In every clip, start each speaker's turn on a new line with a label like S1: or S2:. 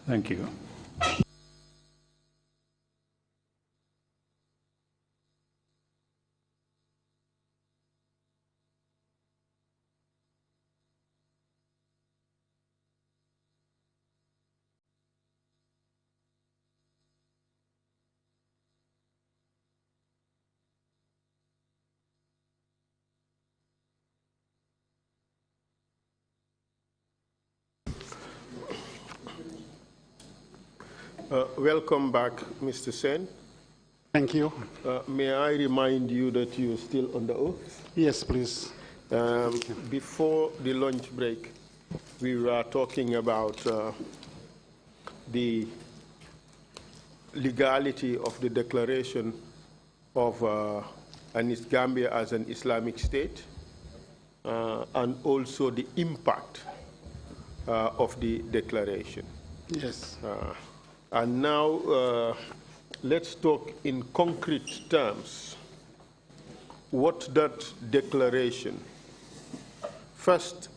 S1: Thank you.
S2: Welcome back, Mr. Saine.
S3: Thank you.
S2: May I remind you that you're still on the oath?
S3: Yes, please.
S2: Before the lunch break, we were talking about the legality of the declaration of Gambia as an Islamic state, and also the impact of the declaration.
S3: Yes.
S2: And now let's talk in concrete terms what that declaration. First,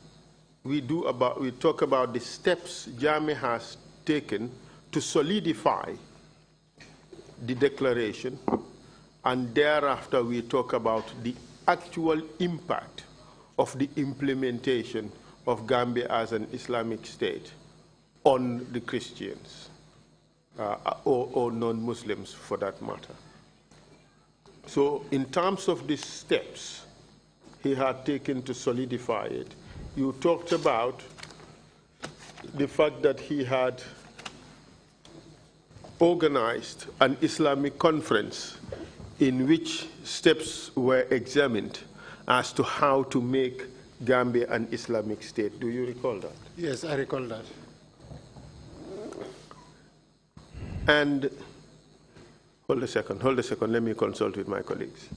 S2: we talk about the steps Jammeh has taken to solidify the declaration, and thereafter we talk about the actual impact of the implementation of Gambia as an Islamic state on the Christians. Or non-Muslims for that matter. So in terms of these steps he had taken to solidify it, you talked about the fact that he had organized an Islamic conference in which steps were examined as to how to make Gambia an Islamic state. Do you recall that?
S3: Yes, I recall that.
S2: And hold a second, let me consult with my colleagues.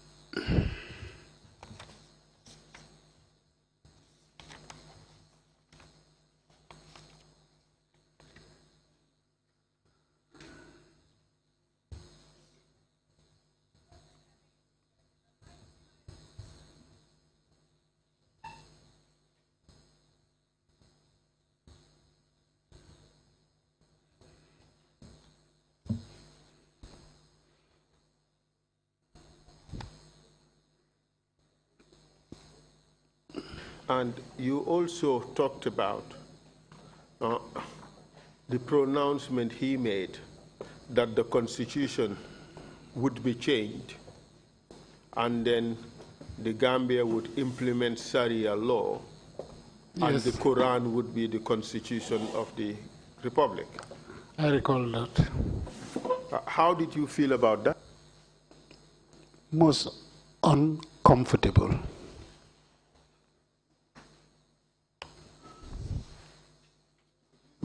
S2: And you also talked about the pronouncement he made that the Constitution would be changed, and then the Gambia would implement Sharia law, yes, and the Quran would be the Constitution of the Republic.
S3: I recall that.
S2: How did you feel about that?
S3: Most uncomfortable.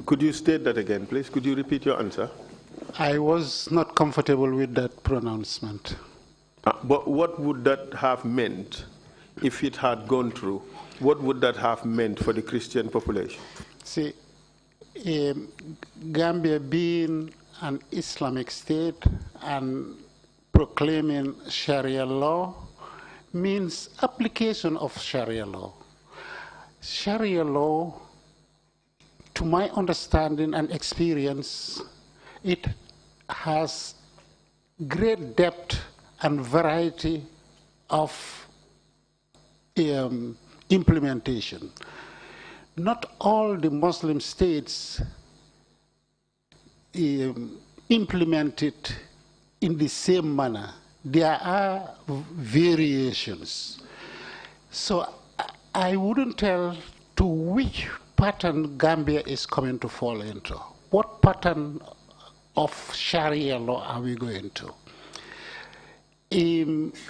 S2: Could you state that again, please? Could you repeat your answer?
S3: I was not comfortable with that pronouncement.
S2: But what would that have meant if it had gone through? What would that have meant for the Christian population?
S3: See, Gambia being an Islamic state and proclaiming Sharia law means application of Sharia law. Sharia law, to my understanding and experience, it has great depth and variety of implementation. Not all the Muslim states implement it in the same manner. There are variations. So I wouldn't tell to which pattern Gambia is coming to fall into. What pattern of Sharia law are we going to?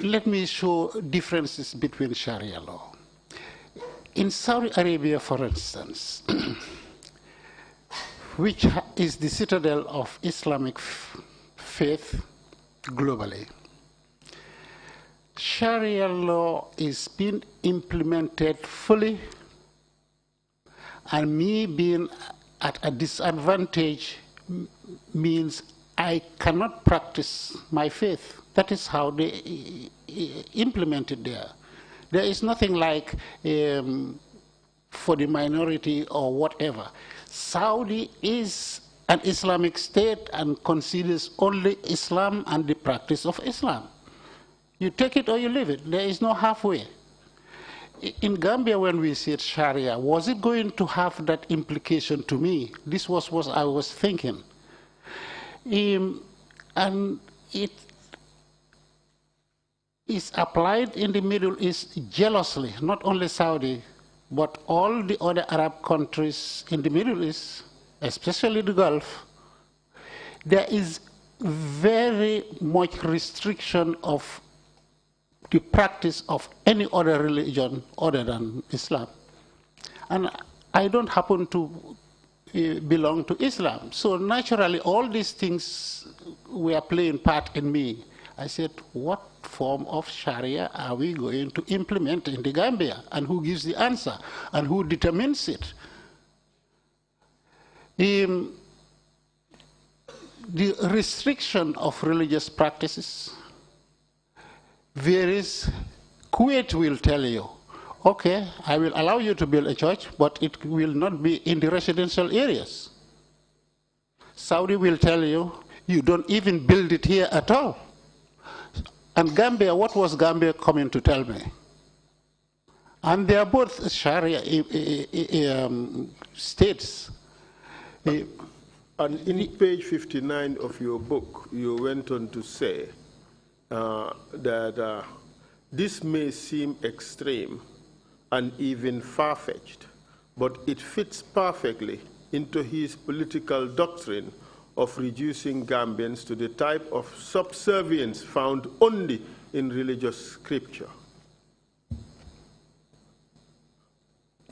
S3: Let me show differences between Sharia law. In Saudi Arabia, for instance, which is the citadel of Islamic faith globally, Sharia law is being implemented fully, and me being at a disadvantage means I cannot practice my faith. That is how they implement it there. There is nothing like for the minority or whatever. Saudi is an Islamic state and considers only Islam and the practice of Islam. You take it or you leave it. There is no halfway. In Gambia, when we said Sharia, was it going to have that implication to me? This was what I was thinking. And it is applied in the Middle East jealously, not only Saudi, but all the other Arab countries in the Middle East, especially the Gulf. There is very much restriction of the practice of any other religion other than Islam. And I don't happen to belong to Islam. So naturally, all these things were playing part in me. I said, what form of Sharia are we going to implement in the Gambia? And who gives the answer? And who determines it? The restriction of religious practices varies. Kuwait will tell you, okay, I will allow you to build a church, but it will not be in the residential areas. Saudi will tell you, you don't even build it here at all. And Gambia, what was Gambia coming to tell me? And they are both Sharia states.
S2: And in page 59 of your book, you went on to say that this may seem extreme and even far-fetched, but it fits perfectly into his political doctrine of reducing Gambians to the type of subservience found only in religious scripture.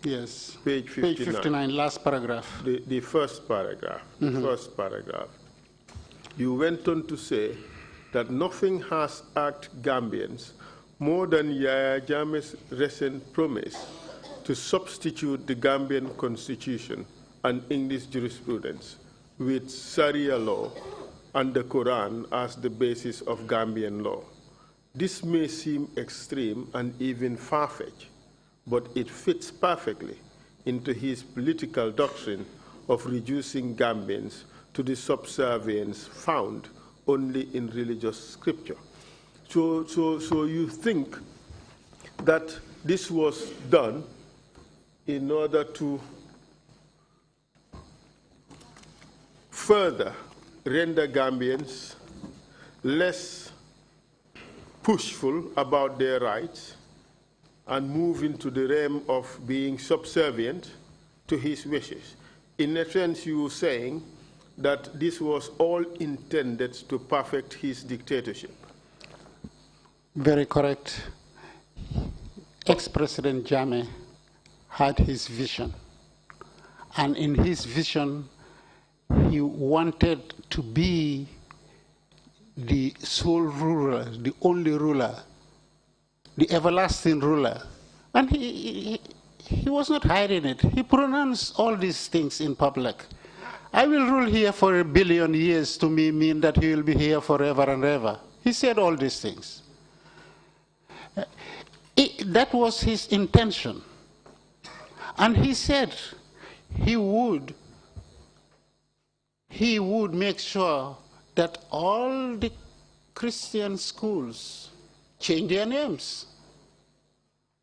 S3: Yes.
S2: Page 59.
S3: Page 59, last paragraph.
S2: The first paragraph. The first paragraph. You went on to say that nothing has irked Gambians more than Yahya Jammeh's recent promise to substitute the Gambian constitution and English jurisprudence with Sharia law and the Quran as the basis of Gambian law. This may seem extreme and even far-fetched, but it fits perfectly into his political doctrine of reducing Gambians to the subservience found only in religious scripture. So you think that this was done in order to further render Gambians less pushful about their rights and move into the realm of being subservient to his wishes. In a sense, you were saying that this was all intended to perfect his dictatorship.
S3: Very correct. Ex-President Jammeh had his vision. And in his vision, he wanted to be the sole ruler, the only ruler, the everlasting ruler. And he was not hiding it. He pronounced all these things in public. I will rule here for 1 billion years to me mean that he will be here forever and ever. He said all these things. That was his intention. And he said he would make sure that all the Christian schools change their names.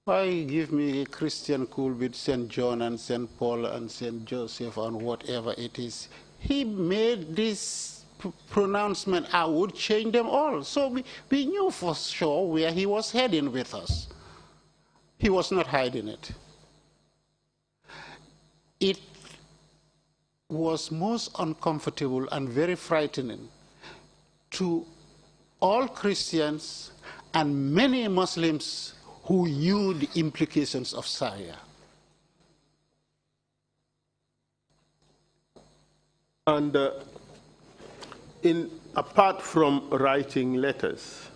S3: Why give me a Christian school with St. John and St. Paul and St. Joseph and whatever it is? He made this pronouncement, I would change them all. So we knew for sure where he was heading with us. He was not hiding it. It was most uncomfortable and very frightening to all Christians and many Muslims who knew the implications of Sharia.
S2: And apart from writing letters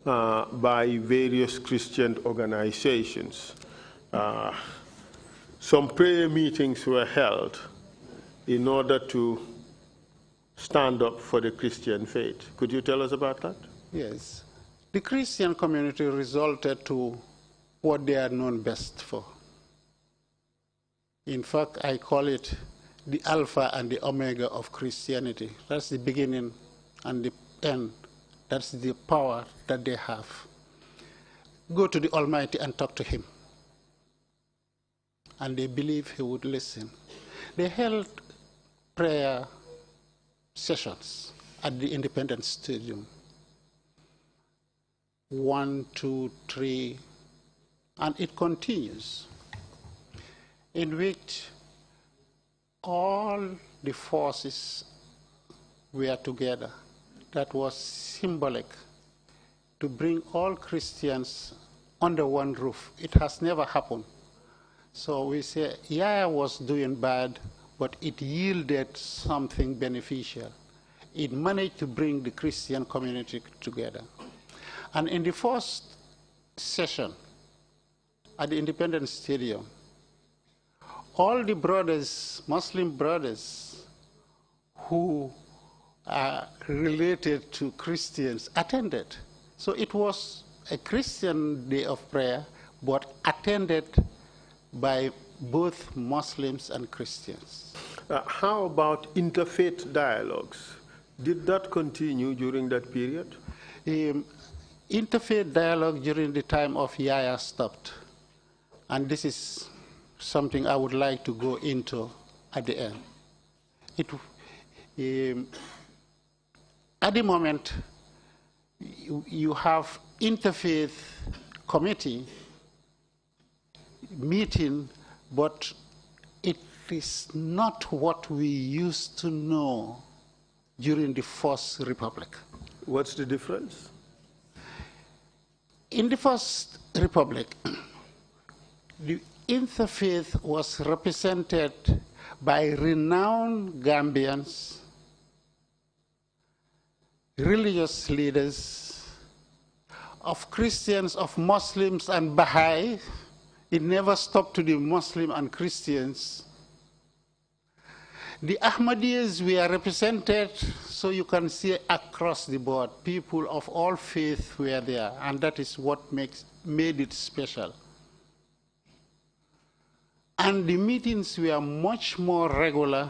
S2: by various Christian organizations, some prayer meetings were held in order to stand up for the Christian faith. Could you tell us about that?
S3: Yes. The Christian community resorted to what they are known best for. In fact, I call it the alpha and the omega of Christianity. That's the beginning and the end. That's the power that they have. Go to the Almighty and talk to him. And they believe he would listen. They held prayer sessions at the Independence Stadium. 1, 2, 3, and it continues, in which all the forces were together. That was symbolic to bring all Christians under one roof. It has never happened. So we say, Yaya was doing bad, but it yielded something beneficial. It managed to bring the Christian community together. And in the first session at the Independence Stadium, all the brothers, Muslim brothers, who are related to Christians attended. So it was a Christian day of prayer, but attended by both Muslims and Christians.
S2: How about interfaith dialogues? Did that continue during that period?
S3: Interfaith dialogue during the time of Yaya stopped. And this is something I would like to go into at the end. At the moment, you have interfaith committee meeting, but it is not what we used to know during the First Republic.
S2: What's the difference?
S3: In the First Republic, the interfaith was represented by renowned Gambians, religious leaders, of Christians, of Muslims and Baha'i. It never stopped to the Muslim and Christians. The Ahmadiyyas were represented, so you can see across the board, people of all faiths were there, and that is what made it special. And the meetings were much more regular,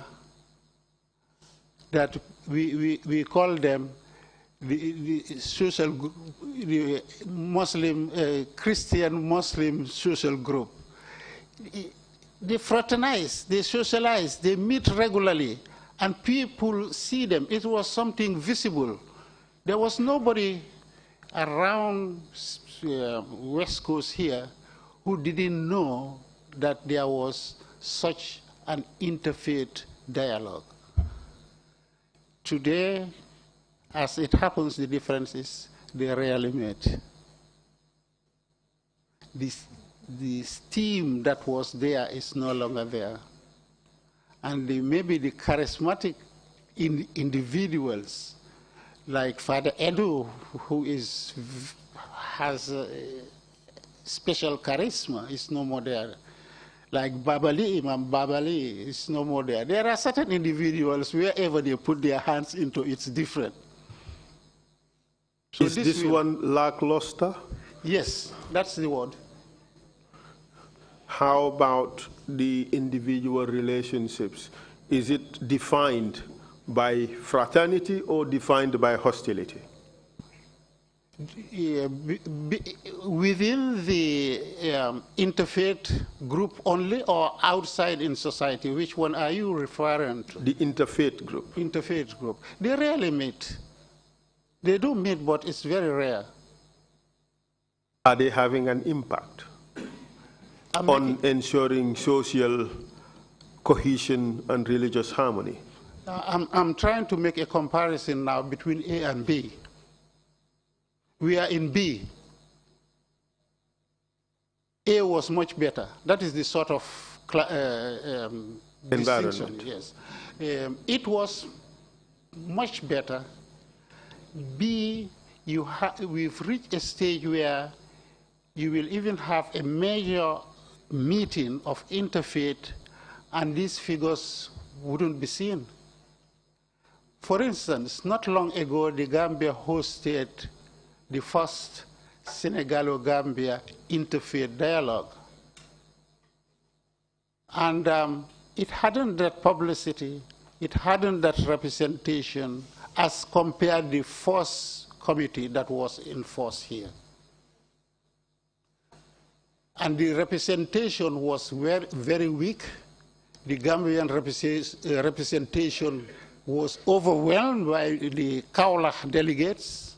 S3: that we call them the social, the Muslim, Christian Muslim social group. They fraternize, they socialize, they meet regularly, and people see them. It was something visible. There was nobody around West Coast here who didn't know that there was such an interfaith dialogue. Today, as it happens, the difference is they rarely meet. The steam that was there is no longer there. And maybe the charismatic individuals, like Father Edu, who has a special charisma, is no more there. Like Babali, Imam Babali, is no more there. There are certain individuals, wherever they put their hands into, it's different. So
S2: is this one lackluster?
S3: Yes, that's the word.
S2: How about the individual relationships? Is it defined by fraternity or defined by hostility?
S3: Yeah, within the interfaith group only, or outside in society? Which one are you referring to?
S2: The interfaith group.
S3: Interfaith group. They rarely meet. They do meet, but it's very rare.
S2: Are they having an impact on ensuring social cohesion and religious harmony?
S3: I'm trying to make a comparison now between A and B. We are in B. A was much better. That is the sort of distinction. Yes. It was much better. B, we've reached a stage where you will even have a major meeting of interfaith, and these figures wouldn't be seen. For instance, not long ago, the Gambia hosted the first Senegalo-Gambia Interfaith Dialogue. And it hadn't that publicity, it hadn't that representation as compared the first committee that was in force here. And the representation was very, very weak. The Gambian representation was overwhelmed by the Kaulach delegates,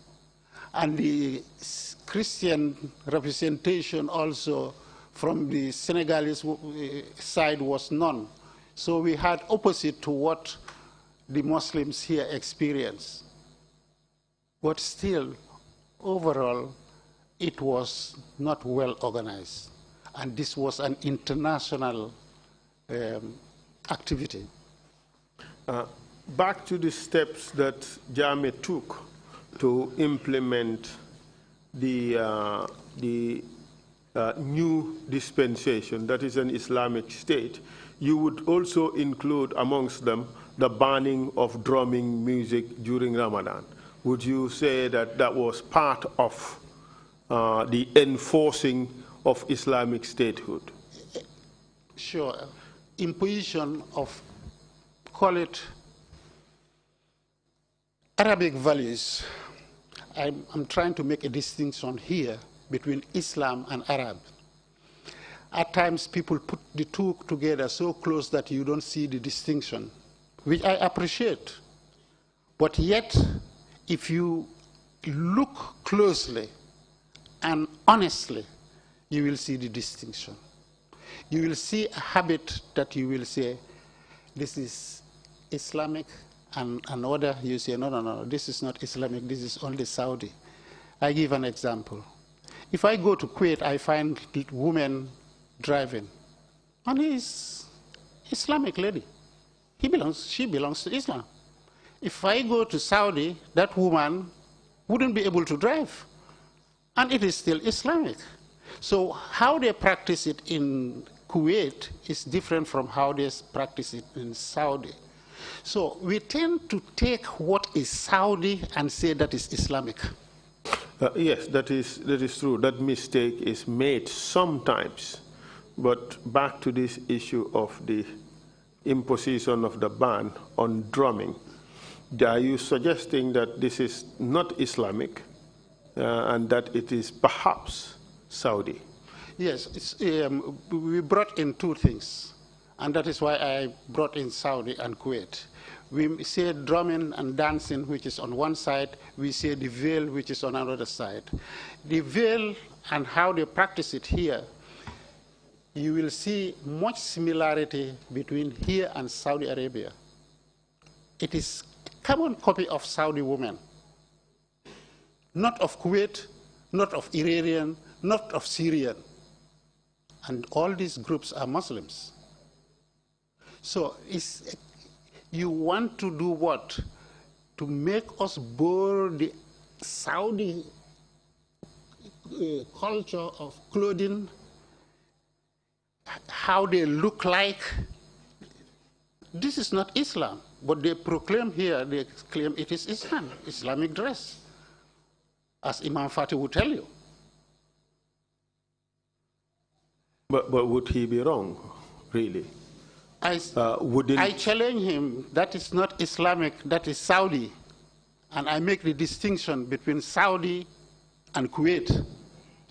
S3: and the Christian representation also from the Senegalese side was none. So we had opposite to what the Muslims here experience. But still, overall, it was not well organized. And this was an international activity.
S2: Back to the steps that Jammeh took to implement the new dispensation, that is an Islamic state. You would also include amongst them the banning of drumming music during Ramadan. Would you say that that was part of the enforcing of Islamic statehood?
S3: Sure. Imposition of, call it, Arabic values. I'm trying to make a distinction here between Islam and Arab. At times, people put the two together so close that you don't see the distinction, which I appreciate. But yet, if you look closely and honestly, you will see the distinction. You will see a habit that you will say, this is Islamic, and another you say, no, this is not Islamic, this is only Saudi. I give an example. If I go to Kuwait, I find women driving, and he's Islamic lady. She belongs to Islam. If I go to Saudi, that woman wouldn't be able to drive, and it is still Islamic. So how they practice it in Kuwait is different from how they practice it in Saudi. So we tend to take what is Saudi and say that is Islamic.
S2: Yes, that is true. That mistake is made sometimes. But back to this issue of the imposition of the ban on drumming, are you suggesting that this is not Islamic and that it is perhaps Saudi?
S3: Yes, we brought in two things, and that is why I brought in Saudi and Kuwait. We say drumming and dancing, which is on one side. We say the veil, which is on another side. The veil and how they practice it here, you will see much similarity between here and Saudi Arabia. It is a common copy of Saudi women, not of Kuwait, not of Iranian, not of Syrian. And all these groups are Muslims. So you want to do what? To make us bore the Saudi culture of clothing, how they look like. This is not Islam, but they proclaim here, they claim it is Islam, Islamic dress, as Imam Fatih would tell you.
S2: But would he be wrong, really?
S3: I challenge him, that is not Islamic, that is Saudi. And I make the distinction between Saudi and Kuwait.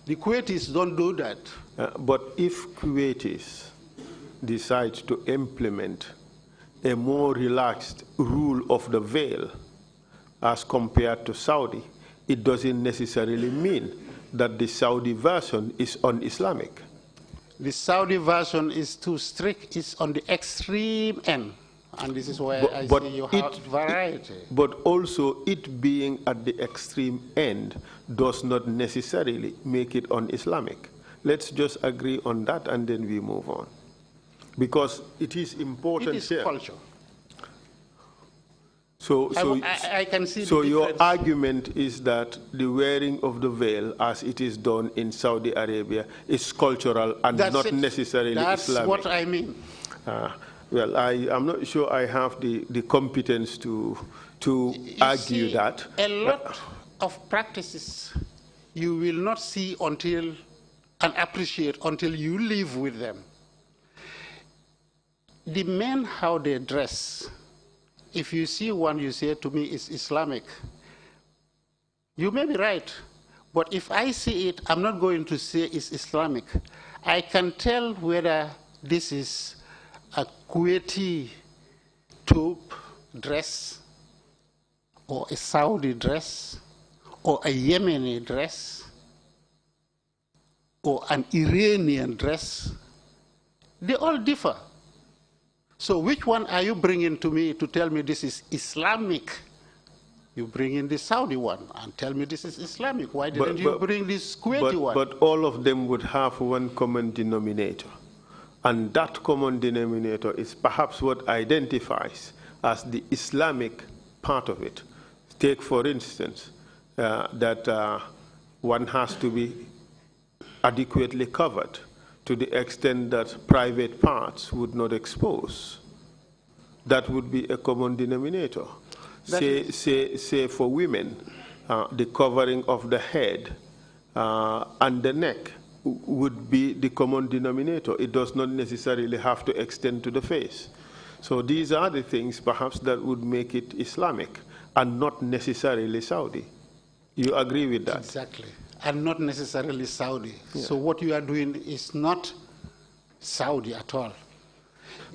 S3: The Kuwaitis don't do that.
S2: But if Kuwaitis decide to implement a more relaxed rule of the veil as compared to Saudi, it doesn't necessarily mean that the Saudi version is un-Islamic.
S3: The Saudi version is too strict, it's on the extreme end. And this is why I say you have variety.
S2: But also it being at the extreme end does not necessarily make it un-Islamic. Let's just agree on that and then we move on. Because it is important here.
S3: It is culture.
S2: So
S3: I can see
S2: so
S3: the
S2: your
S3: difference.
S2: argument is that the wearing of the veil, as it is done in Saudi Arabia, is cultural and not necessarily Islamic.
S3: That's what I mean.
S2: Well, I'm not sure I have the competence to argue that.
S3: A lot of practices you will not see until and appreciate until you live with them. the men, how they dress, if you see one, you say to me, it's Islamic. You may be right, but if I see it, I'm not going to say it's Islamic. I can tell whether this is a Kuwaiti tobe dress, or a Saudi dress, or a Yemeni dress, or an Iranian dress. They all differ. So which one are you bringing to me to tell me this is Islamic? You bring in the Saudi one and tell me this is Islamic. Why didn't you bring this Kuwaiti one?
S2: But all of them would have one common denominator. And that common denominator is perhaps what identifies as the Islamic part of it. Take, for instance, that one has to be adequately covered to the extent that private parts would not expose. That would be a common denominator. Say for women, the covering of the head and the neck would be the common denominator. It does not necessarily have to extend to the face. So these are the things perhaps that would make it Islamic and not necessarily Saudi. You agree with that?
S3: Exactly. And not necessarily Saudi. Yeah. So what you are doing is not Saudi at all.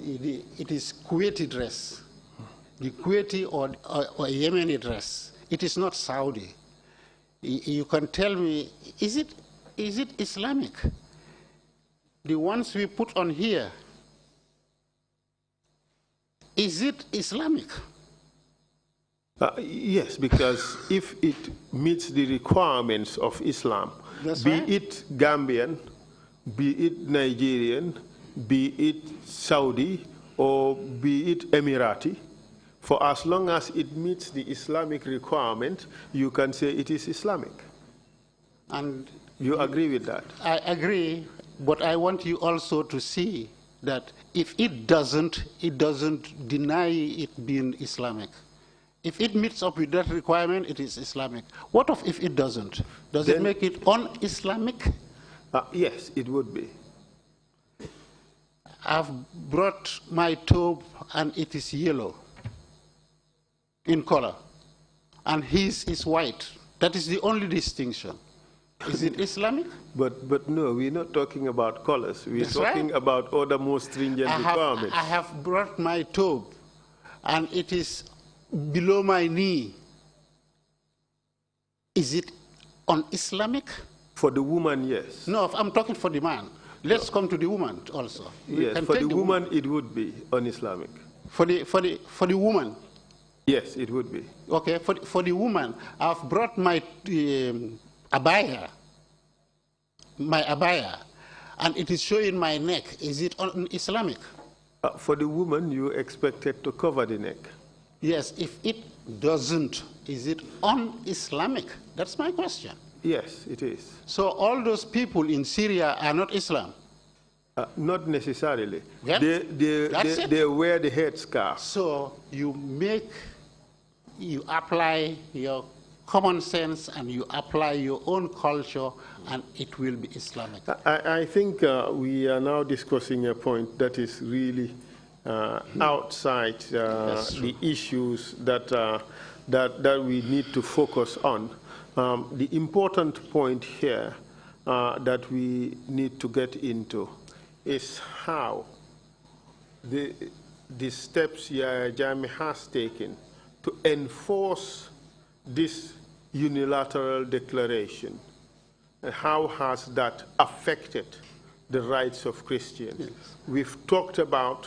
S3: It is Kuwaiti dress. The Kuwaiti or Yemeni dress. It is not Saudi. You can tell me, is it Islamic? The ones we put on here, is it Islamic?
S2: Yes, because if it meets the requirements of Islam, be it Gambian, be it Nigerian, be it Saudi, or be it Emirati, for as long as it meets the Islamic requirement, you can say it is Islamic. And you agree with that?
S3: I agree, but I want you also to see that if it doesn't deny it being Islamic. If it meets up with that requirement, it is Islamic. What if it doesn't? Does it make it un-Islamic?
S2: Yes, it would be.
S3: I've brought my tobe and it is yellow in color, and his is white. That is the only distinction. Is it Islamic?
S2: But no, we're not talking about colors. We're talking about other more stringent requirements.
S3: I have brought my tobe, and it is below my knee. Is it un-Islamic?
S2: For the woman, yes.
S3: No, I'm talking for the man. Let's come to the woman also.
S2: Yes, for the woman, it would be un-Islamic.
S3: For the woman?
S2: Yes, it would be.
S3: Okay, for the woman, I've brought my abaya, and it is showing my neck. Is it un-Islamic?
S2: For the woman, you expected to cover the neck.
S3: Yes, if it doesn't, is it un-Islamic? That's my question.
S2: Yes, it is.
S3: So all those people in Syria are not Islam?
S2: Not necessarily.
S3: Yeah?
S2: They wear the headscarf.
S3: So you apply your common sense and you apply your own culture and it will be Islamic.
S2: I think we are now discussing a point that is really outside the issues that we need to focus on. The important point here that we need to get into is how the steps Yahya Jammeh has taken to enforce this unilateral declaration. How has that affected the rights of Christians? Yes. We've talked about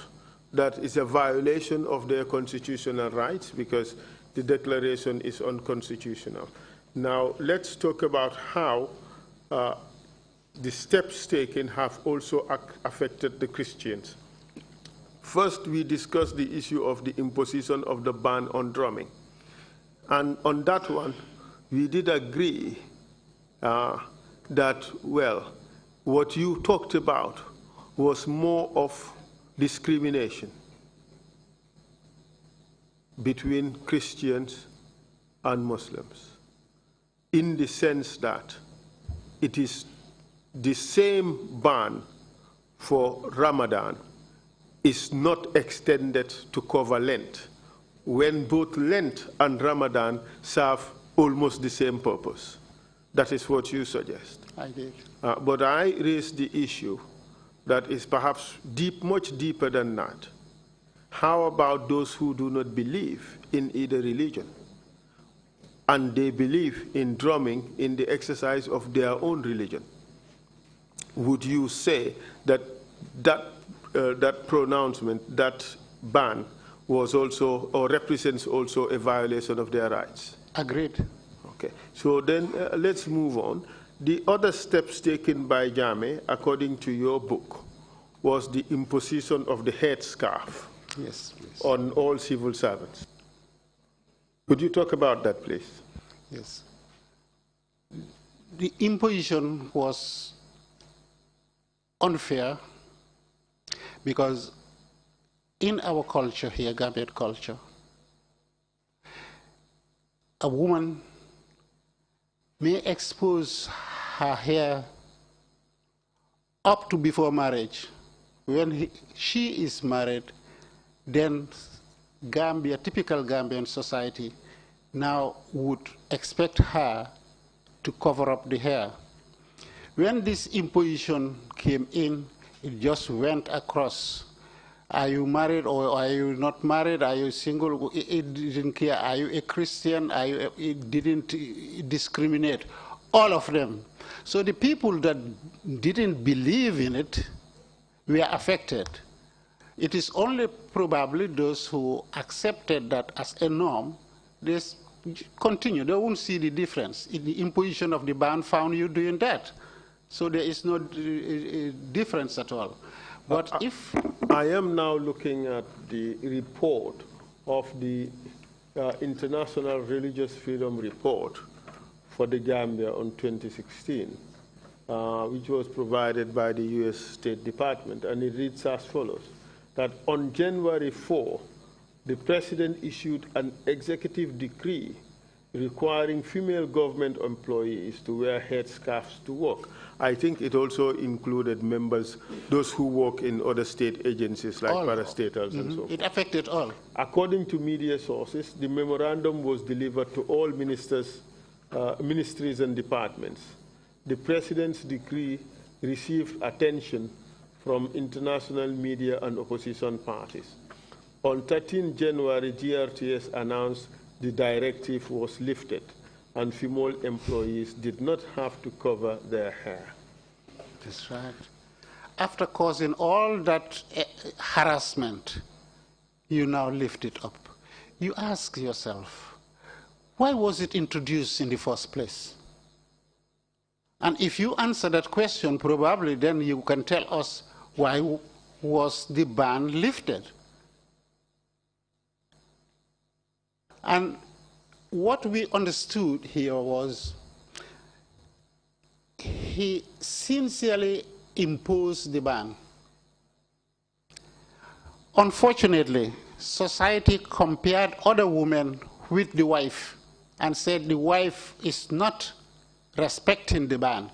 S2: that it's a violation of their constitutional rights because the declaration is unconstitutional. Now, let's talk about how the steps taken have also affected the Christians. First, we discussed the issue of the imposition of the ban on drumming. And on that one, we did agree that, well, what you talked about was more of discrimination between Christians and Muslims, in the sense that it is the same ban for Ramadan is not extended to cover Lent, when both Lent and Ramadan serve almost the same purpose. That is what you suggest.
S3: I did.
S2: But I raised the issue that is perhaps much deeper than that. How about those who do not believe in either religion, and they believe in drumming in the exercise of their own religion? Would you say that that pronouncement, that ban, was also or represents also a violation of their rights?
S3: Agreed.
S2: Okay. So then let's move on. The other steps taken by Jammeh, according to your book, was the imposition of the headscarf.
S3: Yes, please.
S2: On all civil servants. Could you talk about that, please?
S3: Yes. The imposition was unfair because in our culture here, Gambian culture, a woman may expose her hair up to before marriage. When she is married, then Gambia, typical Gambian society, now would expect her to cover up the hair. When this imposition came in, it just went across. Are you married or are you not married? Are you single? It didn't care. Are you a Christian? It didn't discriminate. All of them. So the people that didn't believe in it were affected. It is only probably those who accepted that as a norm, they continue. They won't see the difference. In the imposition of the ban found you doing that. So there is no difference at all. But if
S2: I am now looking at the report of the International Religious Freedom Report for the Gambia on 2016, which was provided by the U.S. State Department, and it reads as follows: that on January 4, the President issued an executive decree requiring female government employees to wear headscarves to work. I think it also included members, those who work in other state agencies like parastatals and so forth.
S3: It affected all.
S2: According to media sources, the memorandum was delivered to all ministries and departments. The President's decree received attention from international media and opposition parties. On 13 January, GRTS announced the directive was lifted and female employees did not have to cover their hair.
S3: That's right. After causing all that harassment, you now lift it up. You ask yourself, why was it introduced in the first place? And if you answer that question, probably then you can tell us why was the ban lifted. And what we understood here was he sincerely imposed the ban. Unfortunately, society compared other women with the wife and said the wife is not respecting the ban.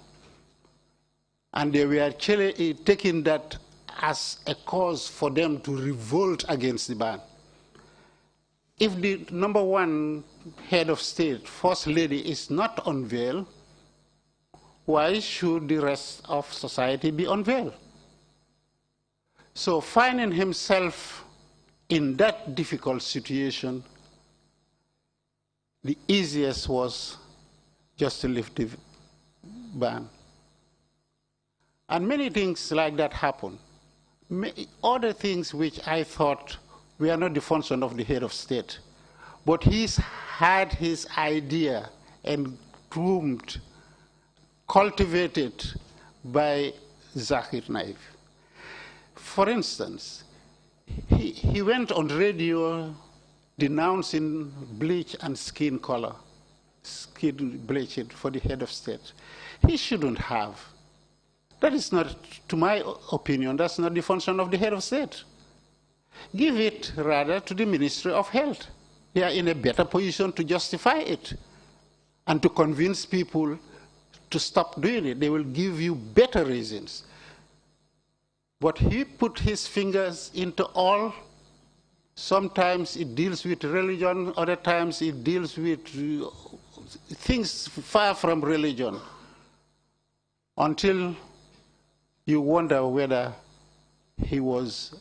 S3: And they were taking that as a cause for them to revolt against the ban. If the #1 head of state, first lady, is not unveiled, why should the rest of society be unveiled? So finding himself in that difficult situation, the easiest was just to lift the ban. And many things like that happen. Other things which I thought were not the function of the head of state, but he's had his idea and groomed, cultivated by Zakir Naik. For instance, he went on radio denouncing bleach and skin color, skin bleaching for the head of state. He shouldn't have. That is not, to my opinion, that's not the function of the head of state. Give it rather to the Ministry of Health. They are in a better position to justify it and to convince people to stop doing it. They will give you better reasons. But he put his fingers into all. Sometimes it deals with religion, other times it deals with things far from religion, until you wonder whether he was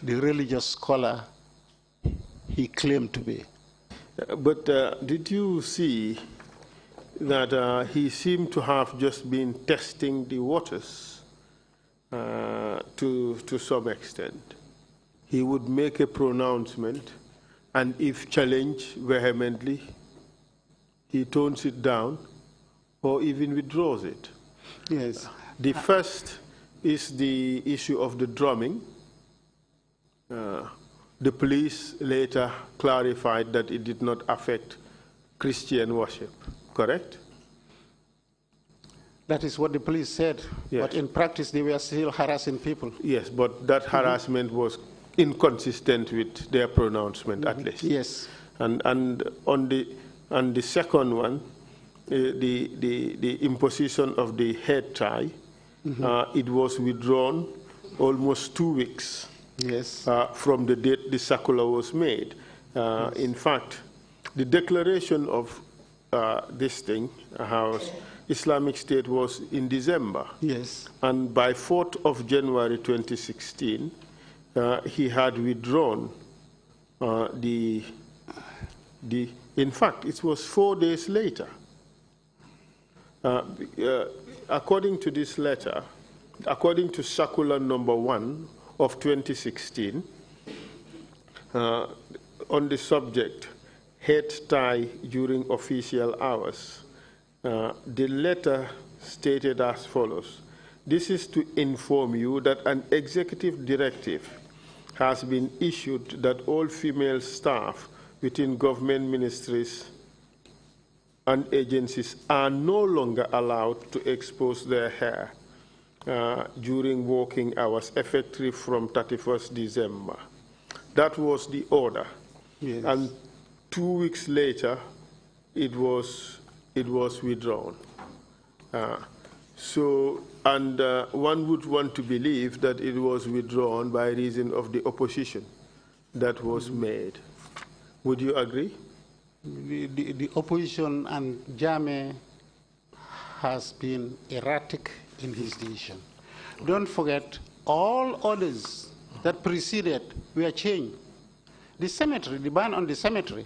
S3: the religious scholar he claimed to be.
S2: But did you see that he seemed to have just been testing the waters to some extent? He would make a pronouncement, and if challenged vehemently, he tones it down or even withdraws it.
S3: Yes.
S2: The first is the issue of the drumming. The police later clarified that it did not affect Christian worship, correct?
S3: That is what the police said,
S2: yes.
S3: But in practice they were still harassing people.
S2: Yes, but that harassment was inconsistent with their pronouncement, at least.
S3: Yes.
S2: And on the second one, the imposition of the head tie, it was withdrawn almost 2 weeks.
S3: Yes.
S2: From the date the circular was made. Yes. In fact, the declaration of this thing, House Islamic State, was in December. Yes. And by 4th of January 2016, he had withdrawn in fact, it was 4 days later. According to this letter, according to circular number 1, of 2016, on the subject, head tie during official hours, the letter stated as follows: "This is to inform you that an executive directive has been issued that all female staff within government ministries and agencies are no longer allowed to expose their hair during working hours, effective from 31st December. That was the order. Yes. And 2 weeks later, it was withdrawn. One would want to believe that it was withdrawn by reason of the opposition that was made. Would you agree?
S3: The opposition and Jame has been erratic in his decision. Don't forget, all orders that preceded were changed. The cemetery, the ban on the cemetery.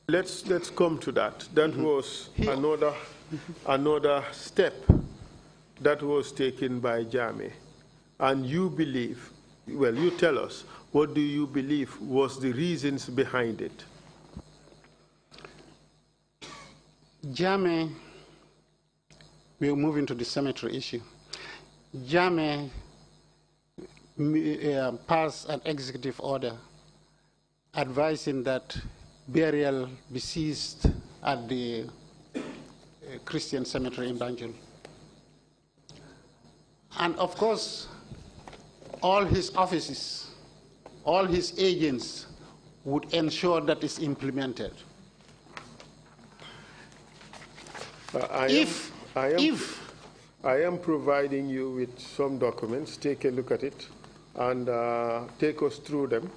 S2: Let's come to that. That was another step that was taken by Jame. And you believe, well, you tell us, what do you believe was the reasons behind it?
S3: Jame, we'll move into the cemetery issue. Jame passed an executive order advising that burial be ceased at the Christian cemetery in Banjul. And of course, all his offices, all his agents would ensure that it's implemented.
S2: I am providing you with some documents. Take a look at it and take us through them.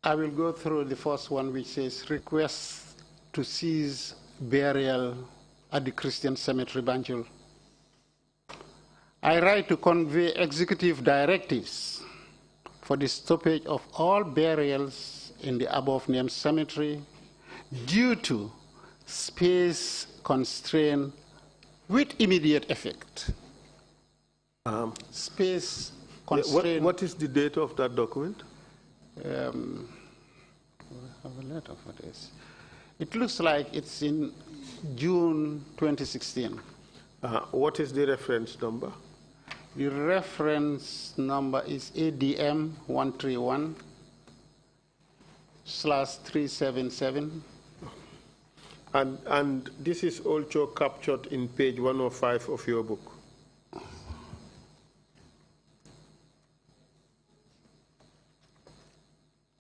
S3: I will go through the first one, which says request to cease burial at the Christian cemetery, Banjul. I write to convey executive directives for the stoppage of all burials in the above-named cemetery due to space constraint with immediate effect. Space constraint.
S2: What is the date of that document?
S3: I have a letter for this. It looks like it's in June 2016.
S2: What is the reference number?
S3: The reference number is ADM 131/377.
S2: And this is also captured in page 105 of your book.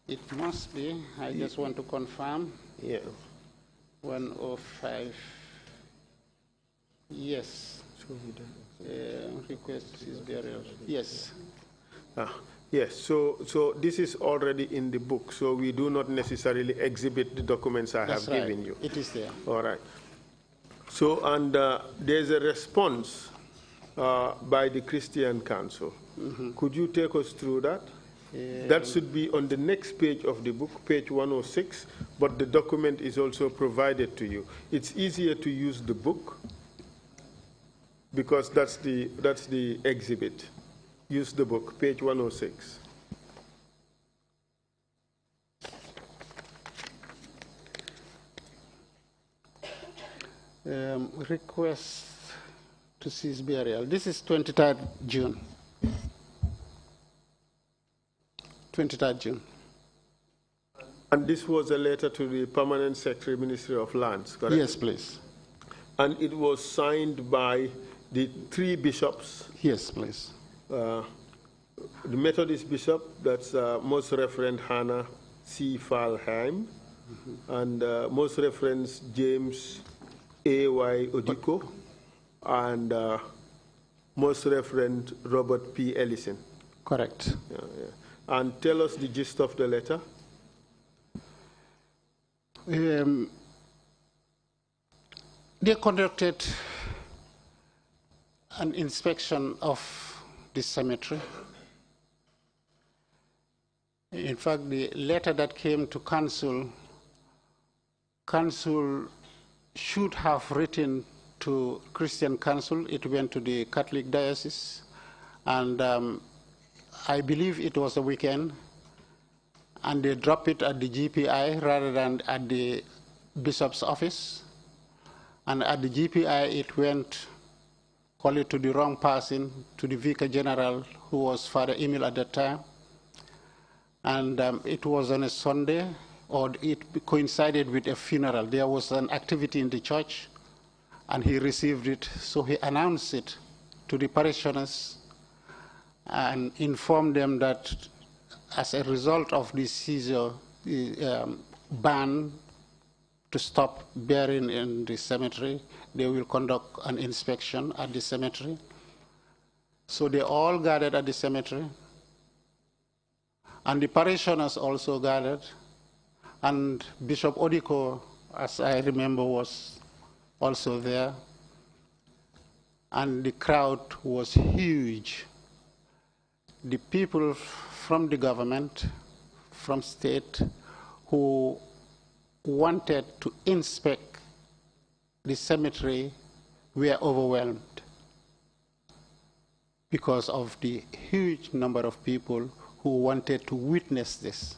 S3: It must be. I just want to confirm.
S2: Yeah.
S3: 105. Yes. Request is burial. Yes.
S2: Yes, so this is already in the book, so we do not necessarily exhibit the documents I have given you.
S3: It is there.
S2: All right. So, and there's a response by the Christian Council. Could you take us through that? That should be on the next page of the book, page 106, but the document is also provided to you. It's easier to use the book because that's the exhibit. Use the book, page 106.
S3: Request to cease burial. This is 23rd June. 23rd June.
S2: And this was a letter to the Permanent Secretary, Ministry of Lands, correct?
S3: Yes, please.
S2: And it was signed by the 3 bishops.
S3: Yes, please.
S2: The Methodist bishop, that's Most Reverend Hannah C. Falheim, and Most Reverend James A.Y. Odiko, and Most Reverend Robert P. Ellison.
S3: Correct.
S2: Yeah. And tell us the gist of the letter.
S3: They conducted an inspection of the cemetery. In fact, the letter that came to council should have written to Christian Council. It went to the Catholic Diocese, and I believe it was a weekend, and they dropped it at the GPI rather than at the bishop's office. And at the GPI, it went, call it to the wrong person, to the Vicar General, who was Father Emil at that time. And it was on a Sunday, or it coincided with a funeral. There was an activity in the church, and he received it. So he announced it to the parishioners and informed them that as a result of this seizure, ban to stop burying in the cemetery, they will conduct an inspection at the cemetery. So they all gathered at the cemetery, and the parishioners also gathered, and Bishop Odiko, as I remember, was also there, and the crowd was huge. The people from the government, from state, who wanted to inspect the cemetery were overwhelmed because of the huge number of people who wanted to witness this.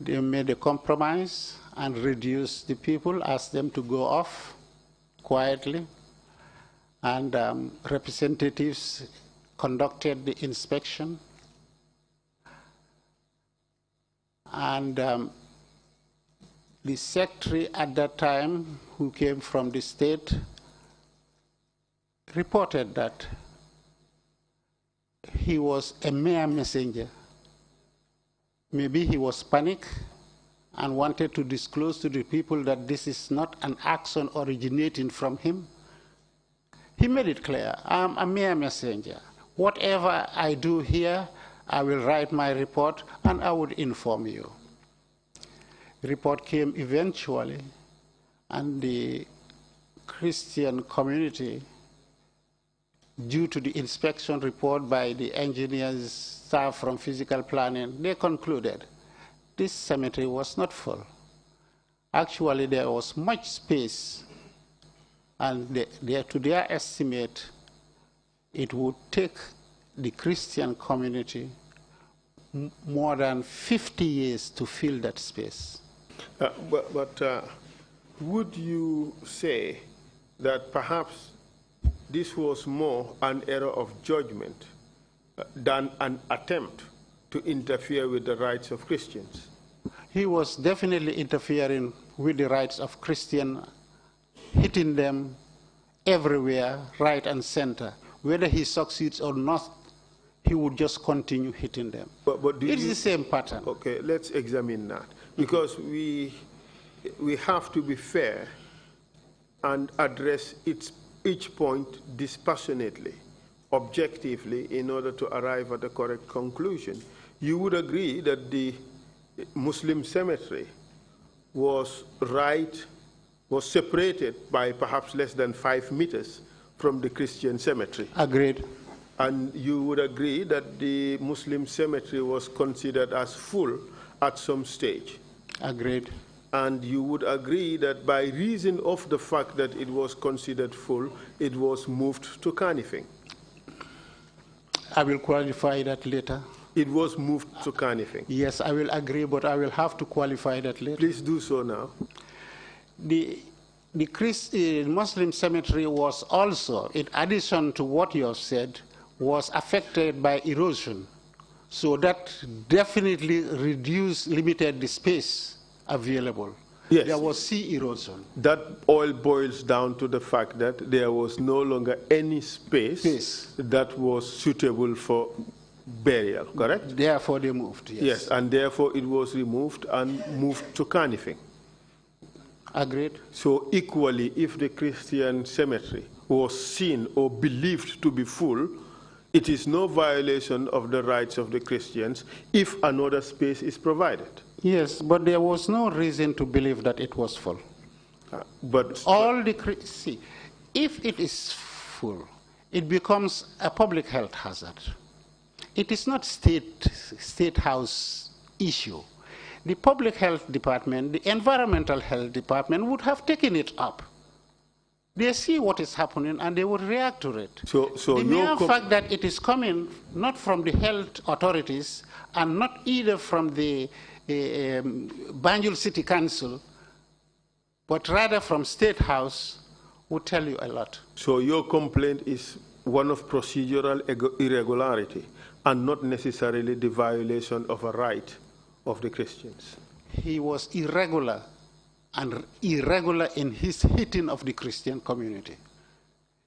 S3: They made a compromise and reduced the people, asked them to go off quietly, and representatives conducted the inspection. And the secretary at that time, who came from the state, reported that he was a mere messenger. Maybe he was panicked and wanted to disclose to the people that this is not an action originating from him. He made it clear, I'm a mere messenger. Whatever I do here, I will write my report and I would inform you. The report came eventually, and the Christian community, due to the inspection report by the engineers, staff from physical planning, they concluded this cemetery was not full. Actually, there was much space, and to their estimate, it would take the Christian community more than 50 years to fill that space.
S2: But would you say that perhaps this was more an error of judgment than an attempt to interfere with the rights of Christians?
S3: He was definitely interfering with the rights of Christians, hitting them everywhere, right and center. Whether he succeeds or not, he would just continue hitting them.
S2: But
S3: it's the same pattern.
S2: Okay, let's examine that. Because we have to be fair and address each point dispassionately, objectively, in order to arrive at the correct conclusion. You would agree that the Muslim cemetery was separated by perhaps less than 5 meters from the Christian cemetery.
S3: Agreed.
S2: And you would agree that the Muslim cemetery was considered as full at some stage.
S3: Agreed.
S2: And you would agree that by reason of the fact that it was considered full, it was moved to Kanifing.
S3: I will qualify that later.
S2: It was moved to Kanifing.
S3: Yes, I will agree, but I will have to qualify that later.
S2: Please do so now.
S3: The Muslim cemetery was also, in addition to what you have said, was affected by erosion. So that definitely limited the space available.
S2: Yes.
S3: There was sea erosion.
S2: That all boils down to the fact that there was no longer any space that was suitable for burial, correct?
S3: Therefore they moved, yes.
S2: Yes, and therefore it was removed and moved to Kanifing.
S3: Agreed.
S2: So equally, if the Christian cemetery was seen or believed to be full, it is no violation of the rights of the Christians if another space is provided.
S3: Yes, but there was no reason to believe that it was full. See, if it is full, it becomes a public health hazard. It is not state house issue. The public health department, the environmental health department would have taken it up. They see what is happening and they would react to it.
S2: So
S3: the mere fact that it is coming not from the health authorities and not either from the Banjul City Council, but rather from State House, would tell you a lot.
S2: So your complaint is one of procedural irregularity and not necessarily the violation of a right of the Christians.
S3: He was irregular, and irregular in his hitting of the Christian community.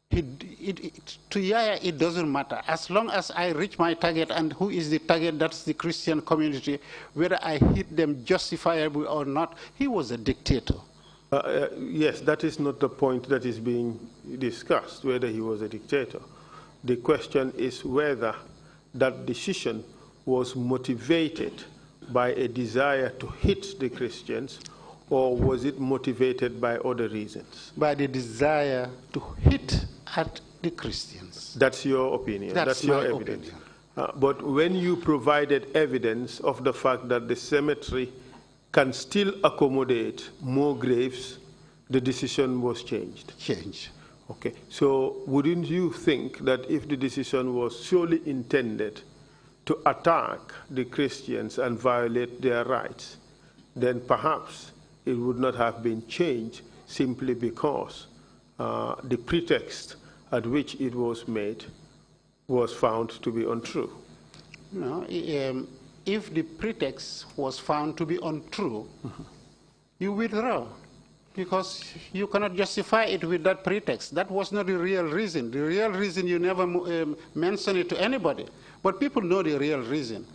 S3: To Yaya, it doesn't matter. As long as I reach my target, and who is the target? That's the Christian community. Whether I hit them justifiably or not, he was a dictator.
S2: Yes, that is not the point that is being discussed, whether he was a dictator. The question is whether that decision was motivated by a desire to hit the Christians, or was it motivated by other reasons?
S3: By the desire to hit at the Christians.
S2: That's your opinion. That's your evidence. But when you provided evidence of the fact that the cemetery can still accommodate more graves, the decision was changed. Okay. So wouldn't you think that if the decision was solely intended to attack the Christians and violate their rights, then perhaps it would not have been changed simply because the pretext at which it was made was found to be untrue?
S3: No, if the pretext was found to be untrue, you withdraw, because you cannot justify it with that pretext. That was not the real reason. The real reason, you never mention it to anybody, but people know the real reason.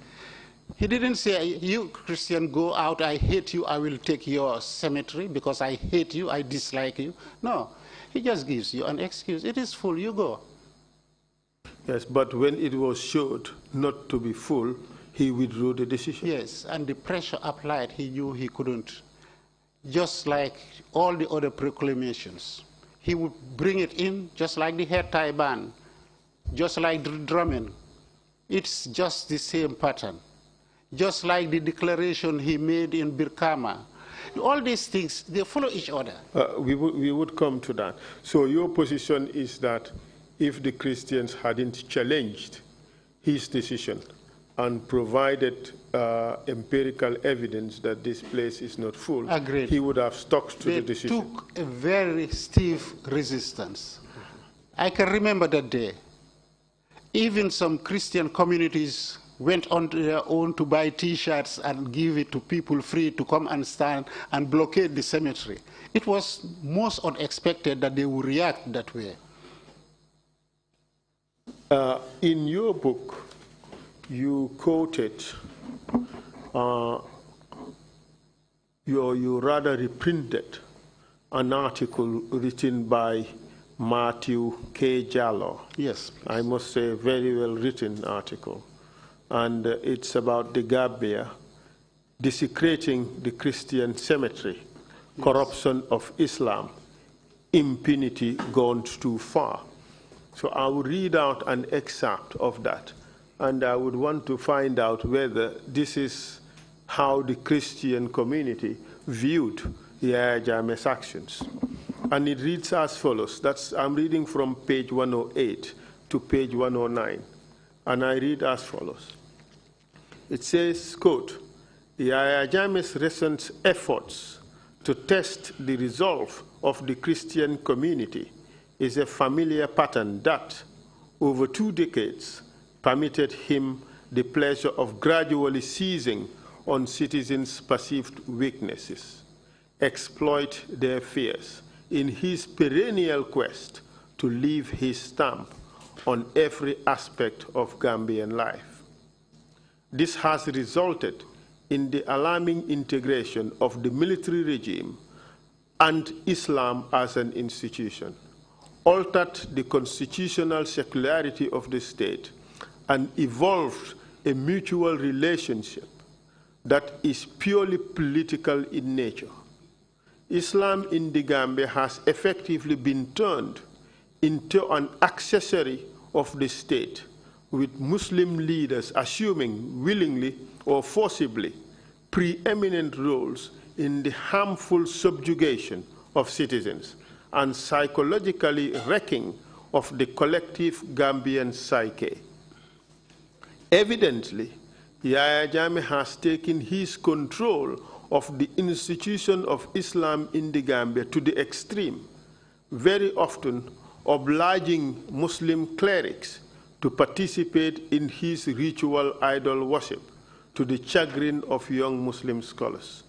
S3: He didn't say, you Christian, go out, I hate you, I will take your cemetery because I hate you, I dislike you. No, he just gives you an excuse. It is full, you go.
S2: Yes, but when it was showed not to be full, he withdrew the decision.
S3: Yes, and the pressure applied, he knew he couldn't. Just like all the other proclamations. He would bring it in just like the hair tie ban, just like the drumming. It's just the same pattern. Just like the declaration he made in Birkama. All these things, they follow each other.
S2: We would come to that. So your position is that if the Christians hadn't challenged his decision and provided empirical evidence that this place is not full,
S3: agreed,
S2: he would have stuck to the decision.
S3: They took a very stiff resistance. I can remember that day. Even some Christian communities went on their own to buy T-shirts and give it to people free to come and stand and blockade the cemetery. It was most unexpected that they would react that way.
S2: In your book, you quoted, you rather reprinted an article written by Matthew K. Jallo.
S3: Yes. Please.
S2: I must say, a very well written article. And it's about the Gambia desecrating the Christian cemetery, yes. Corruption of Islam, impunity gone too far. So I will read out an excerpt of that, and I would want to find out whether this is how the Christian community viewed Yahya Jammeh's actions. And it reads as follows. I'm reading from page 108 to page 109. And I read as follows. It says, quote, Yahya Jammeh's recent efforts to test the resolve of the Christian community is a familiar pattern that, over 2 decades, permitted him the pleasure of gradually seizing on citizens' perceived weaknesses, exploit their fears in his perennial quest to leave his stamp on every aspect of Gambian life. This has resulted in the alarming integration of the military regime and Islam as an institution, altered the constitutional secularity of the state, and evolved a mutual relationship that is purely political in nature. Islam in the Gambia has effectively been turned into an accessory of the state, with Muslim leaders assuming willingly or forcibly preeminent roles in the harmful subjugation of citizens and psychologically wrecking of the collective Gambian psyche. Evidently, Yahya Jammeh has taken his control of the institution of Islam in the Gambia to the extreme, very often obliging Muslim clerics to participate in his ritual idol worship, to the chagrin of young Muslim scholars.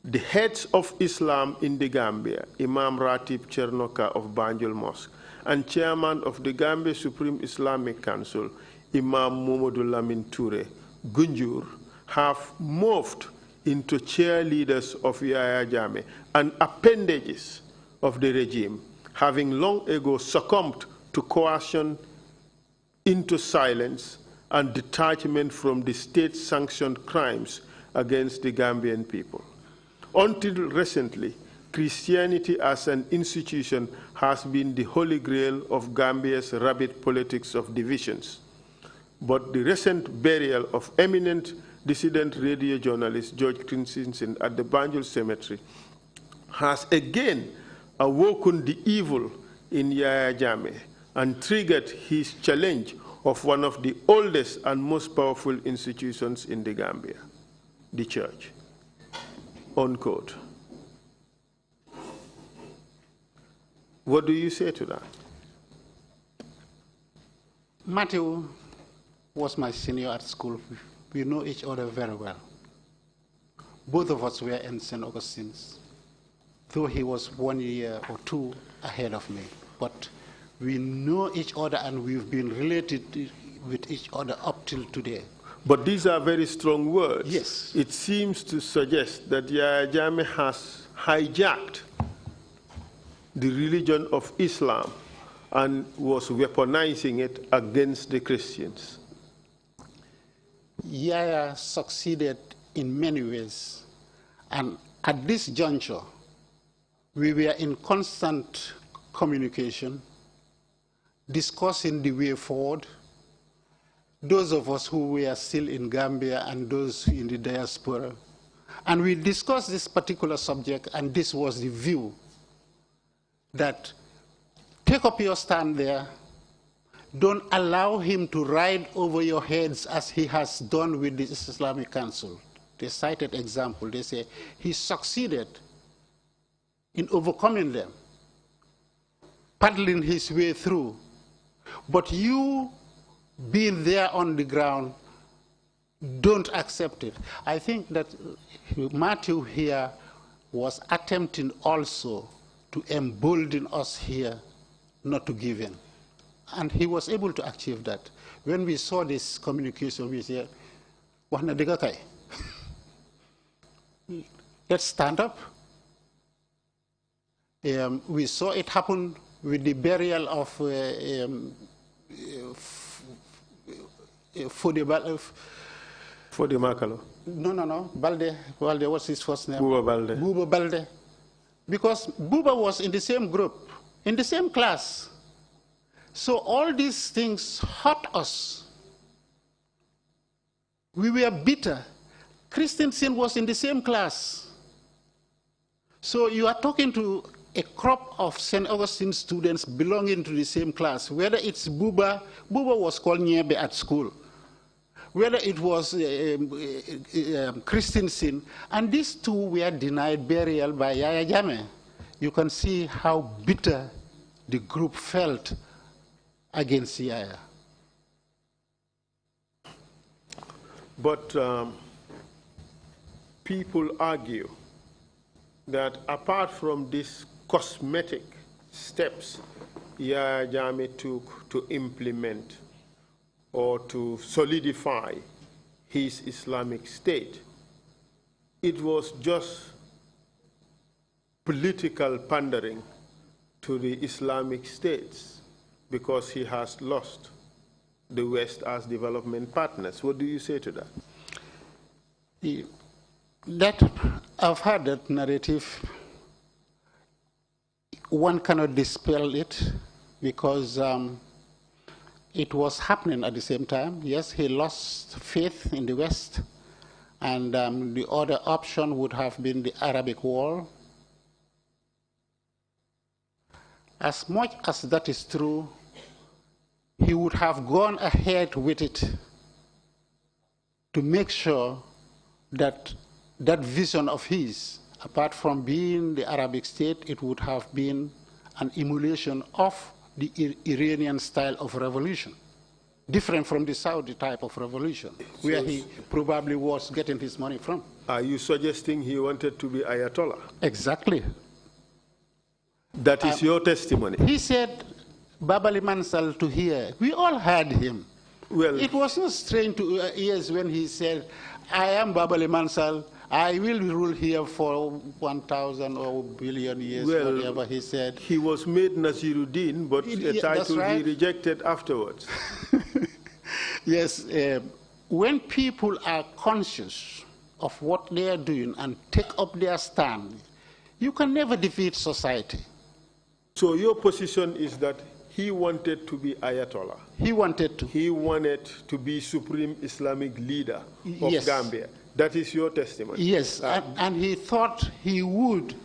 S2: The heads of Islam in the Gambia, Imam Ratib Chernoka of Banjul Mosque, and chairman of the Gambia Supreme Islamic Council, Imam Momadou Lamin Toure, Gunjur, have morphed into cheerleaders of Yahya Jammeh and appendages of the regime, having long ago succumbed to coercion into silence and detachment from the state-sanctioned crimes against the Gambian people. Until recently, Christianity as an institution has been the holy grail of Gambia's rabid politics of divisions. But the recent burial of eminent dissident radio journalist George Christensen at the Banjul Cemetery has again awoken the evil in Yahya Jammeh and triggered his challenge of one of the oldest and most powerful institutions in the Gambia, the church. Unquote. What do you say to that?
S3: Matthew was my senior at school. We know each other very well. Both of us were in St. Augustine's, though he was 1 year or 2 ahead of me. But we know each other and we've been related with each other up till today.
S2: But these are very strong words.
S3: Yes.
S2: It seems to suggest that Yahya Jammeh has hijacked the religion of Islam and was weaponizing it against the Christians.
S3: Yahya succeeded in many ways. And at this juncture, we were in constant communication, discussing the way forward. Those of us who were still in Gambia and those in the diaspora. And we discussed this particular subject, and this was the view that take up your stand there. Don't allow him to ride over your heads as he has done with the Islamic Council. They cited example. They say he succeeded in overcoming them, paddling his way through. But you being there on the ground, don't accept it. I think that Matthew here was attempting also to embolden us here not to give in. And he was able to achieve that. When we saw this communication, we said, let's stand up. We saw it happen with the burial of
S2: Fode Makalo.
S3: No. Balde, what's his first name?
S2: Buba Balde.
S3: Buba Balde. Because Buba was in the same group, in the same class. So all these things hurt us. We were bitter. Christensen was in the same class. So you are talking to a crop of St. Augustine students belonging to the same class, whether it's Buba was called Nyebe at school, whether it was Christensen, and these two were denied burial by Yaya Jammeh. You can see how bitter the group felt against Yaya.
S2: But people argue that apart from these cosmetic steps Yaya Jammeh took to implement or to solidify his Islamic State, it was just political pandering to the Islamic states because he has lost the West as development partners. What do you say to that?
S3: I've heard that narrative. One cannot dispel it because it was happening at the same time. Yes, he lost faith in the West, and the other option would have been the Arabic War. As much as that is true, he would have gone ahead with it to make sure that that vision of his, apart from being the Arabic state, it would have been an emulation of the Iranian style of revolution, different from the Saudi type of revolution, where he probably was getting his money from.
S2: Are you suggesting he wanted to be Ayatollah?
S3: Exactly.
S2: That is your testimony.
S3: He said, Babali Mansal to hear. We all heard him.
S2: Well,
S3: it was not strange to ears when he said, I am Babali Mansal, I will rule here for 1,000 or billion years, well, whatever he said.
S2: He was made Nasiruddin, but a title right. He rejected afterwards.
S3: Yes, when people are conscious of what they are doing and take up their stand, you can never defeat society.
S2: So your position is that he wanted to be Ayatollah.
S3: He wanted to.
S2: He wanted to be supreme Islamic leader of yes. Gambia. That is your testimony.
S3: Yes, and he thought he would.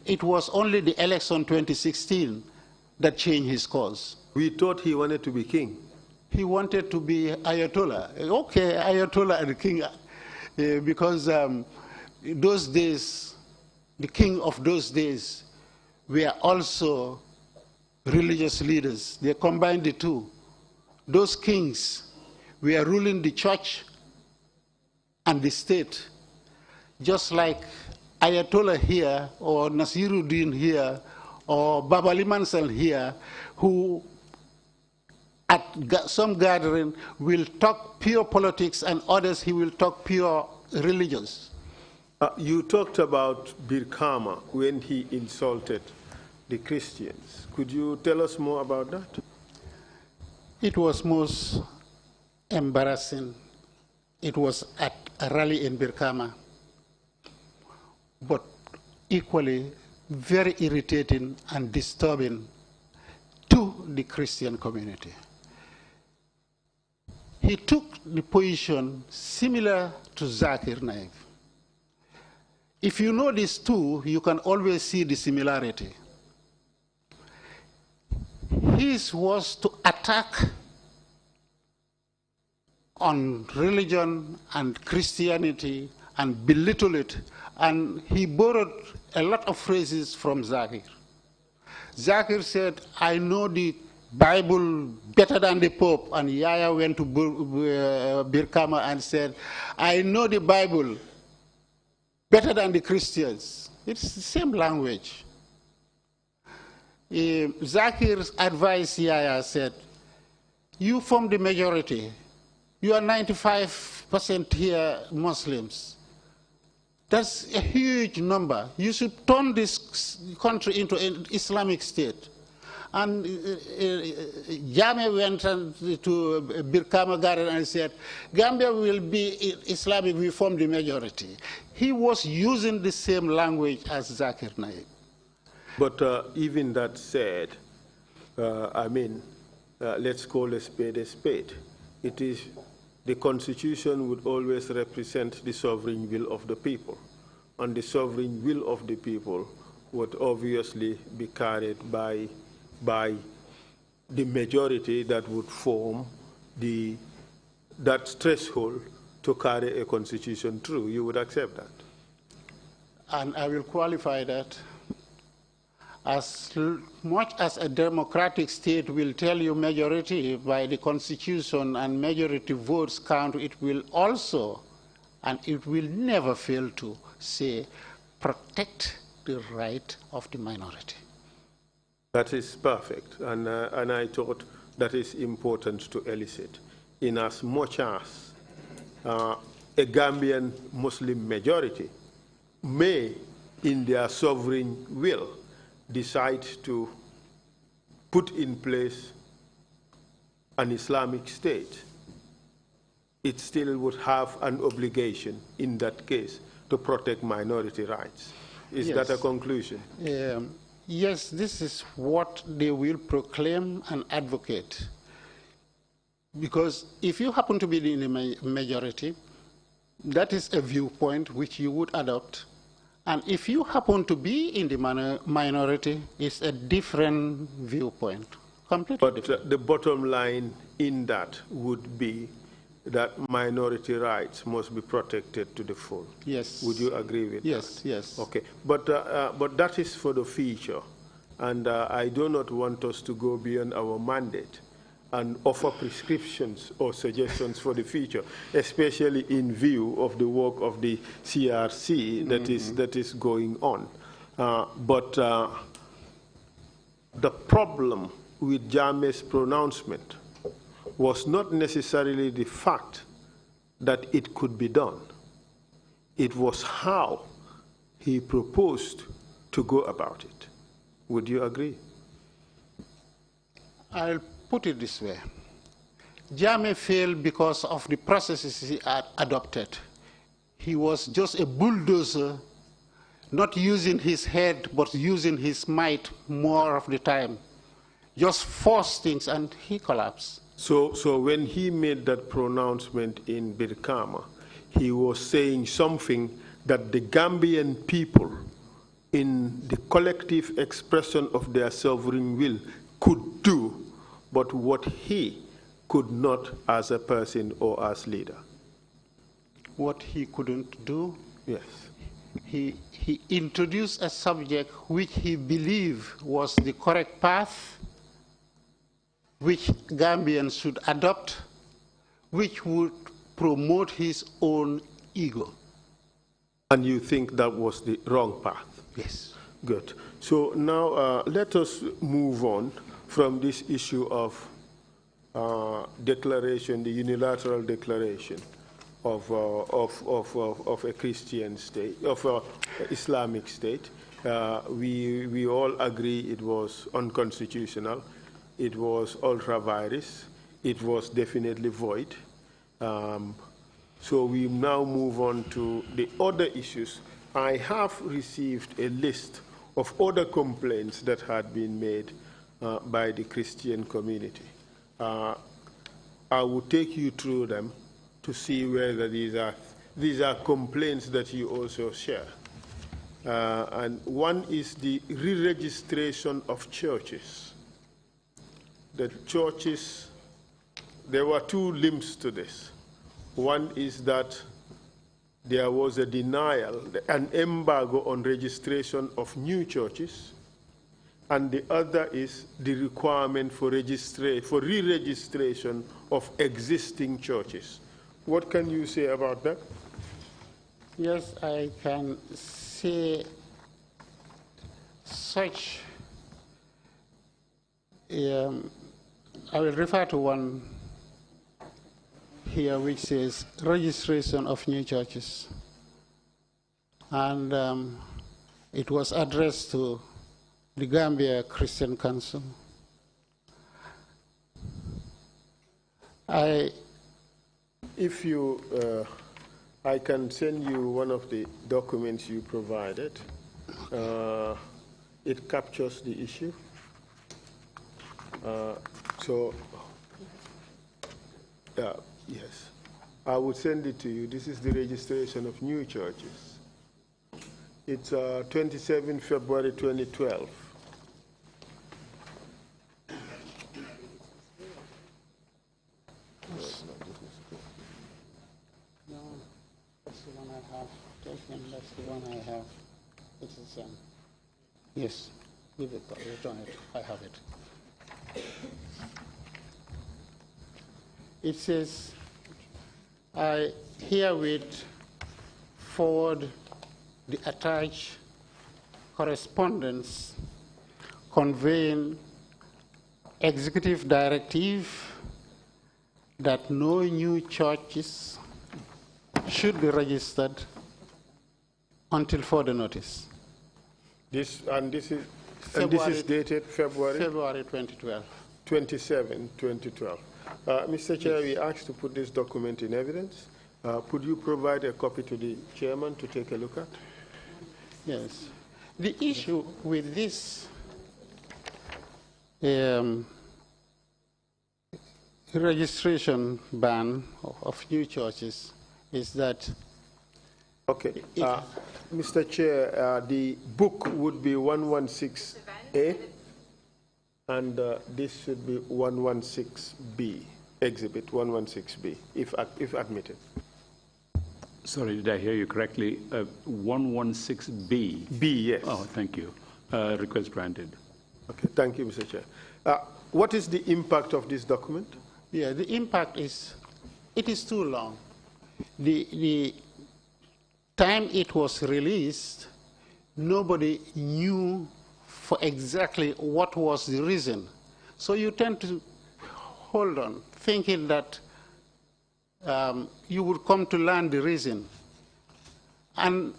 S3: It was only the election 2016 that changed his course.
S2: We thought he wanted to be king.
S3: He wanted to be Ayatollah. Okay, Ayatollah and king, because those days, the king of those days were also religious leaders. They combined the two. Those kings were ruling the church and the state, just like Ayatollah here, or Nasiruddin here, or Babali Mansal here, who at some gathering will talk pure politics and others he will talk pure religious.
S2: You talked about Birkama when he insulted the Christians. Could you tell us more about that?
S3: It was most embarrassing. It was at a rally in Birkama, but equally very irritating and disturbing to the Christian community. He took the position similar to Zakir Naik. If you know these two, you can always see the similarity. His was to attack on religion and Christianity and belittle it, and he borrowed a lot of phrases from Zakir. Zakir said, I know the Bible better than the Pope, and Yaya went to Birkama and said, I know the Bible better than the Christians. It's the same language. Zakir's advice Yaya said, you form the majority. You are 95% here Muslims. That's a huge number. You should turn this country into an Islamic state. And Jammeh went to Birkama Garden and said, Gambia will be Islamic, we form the majority. He was using the same language as Zakir Naik.
S2: But even that said, let's call a spade a spade. It is, the Constitution would always represent the sovereign will of the people. And the sovereign will of the people would obviously be carried by the majority that would form that threshold to carry a constitution through. You would accept that?
S3: And I will qualify that. As much as a democratic state will tell you majority by the constitution and majority votes count, it will also, and it will never fail to say, protect the right of the minority.
S2: That is perfect, and I thought that is important to elicit. In as much as a Gambian Muslim majority may, in their sovereign will, decide to put in place an Islamic state, it still would have an obligation in that case to protect minority rights. Is that a conclusion?
S3: Yes, this is what they will proclaim and advocate. Because if you happen to be in the majority, that is a viewpoint which you would adopt. And if you happen to be in the minority, it's a different viewpoint, completely different.
S2: But the bottom line in that would be that minority rights must be protected to the full.
S3: Yes.
S2: Would you agree with that?
S3: Yes, yes.
S2: Okay, but that is for the future, and I do not want us to go beyond our mandate and offer prescriptions or suggestions for the future, especially in view of the work of the CRC that is going on. But the problem with Jammeh's pronouncement was not necessarily the fact that it could be done. It was how he proposed to go about it. Would you agree?
S3: I'll put it this way. Jammeh failed because of the processes he had adopted. He was just a bulldozer, not using his head, but using his might more of the time. Just forced things, and he collapsed.
S2: So when he made that pronouncement in Birkama, he was saying something that the Gambian people, in the collective expression of their sovereign will, could do, but what he could not as a person or as leader.
S3: What he couldn't do?
S2: Yes.
S3: He introduced a subject which he believed was the correct path, which Gambians should adopt, which would promote his own ego.
S2: And you think that was the wrong path?
S3: Yes.
S2: Good. So now let us move on from this issue of declaration, the unilateral declaration of a Christian state, of an Islamic state. We all agree it was unconstitutional. It was ultra-virus. It was definitely void. So we now move on to the other issues. I have received a list of other complaints that had been made by the Christian community. I will take you through them to see whether these are complaints that you also share. And one is the re-registration of churches. The churches, there were two limbs to this. One is that there was a denial, an embargo on registration of new churches, and the other is the requirement for re-registration of existing churches. What can you say about that?
S3: Yes, I can say such. I will refer to one here which says registration of new churches. And it was addressed to the Gambia Christian Council.
S2: If you, I can send you one of the documents you provided. It captures the issue. Yes, I would send it to you. This is the registration of new churches. It's 27 February 2012.
S3: No, that's the one I have taken. That's the one I have. It is, yes, give it, return it. I have it. It says, I herewith forward the attached correspondence conveying executive directive that no new churches should be registered until further notice.
S2: This is dated February
S3: 2012.
S2: 27, 2012. Mr. Chair, we asked to put this document in evidence. Could you provide a copy to the chairman to take a look at?
S3: Yes. The issue with this registration ban of new churches is that.
S2: Okay. Mr. Chair, the book would be 116A, and this should be 116B, exhibit 116B, if admitted.
S1: Sorry, did I hear you correctly? 116B?
S2: B, yes.
S1: Oh, thank you. Request granted.
S2: Okay, thank you, Mr. Chair. What is the impact of this document?
S3: Yeah, the impact is, it is too long. The time it was released, nobody knew for exactly what was the reason. So you tend to hold on, thinking that you would come to learn the reason. And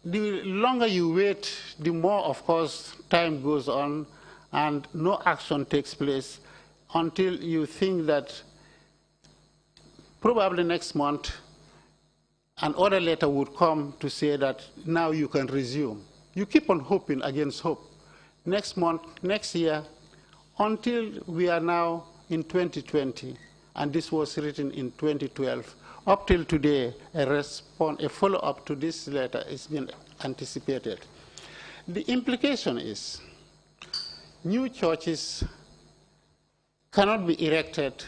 S3: the longer you wait, the more, of course, time goes on and no action takes place until you think that probably next month an order letter would come to say that now you can resume. You keep on hoping against hope. Next month, next year, until we are now in 2020, and this was written in 2012. Up till today, a follow-up to this letter is being anticipated. The implication is new churches cannot be erected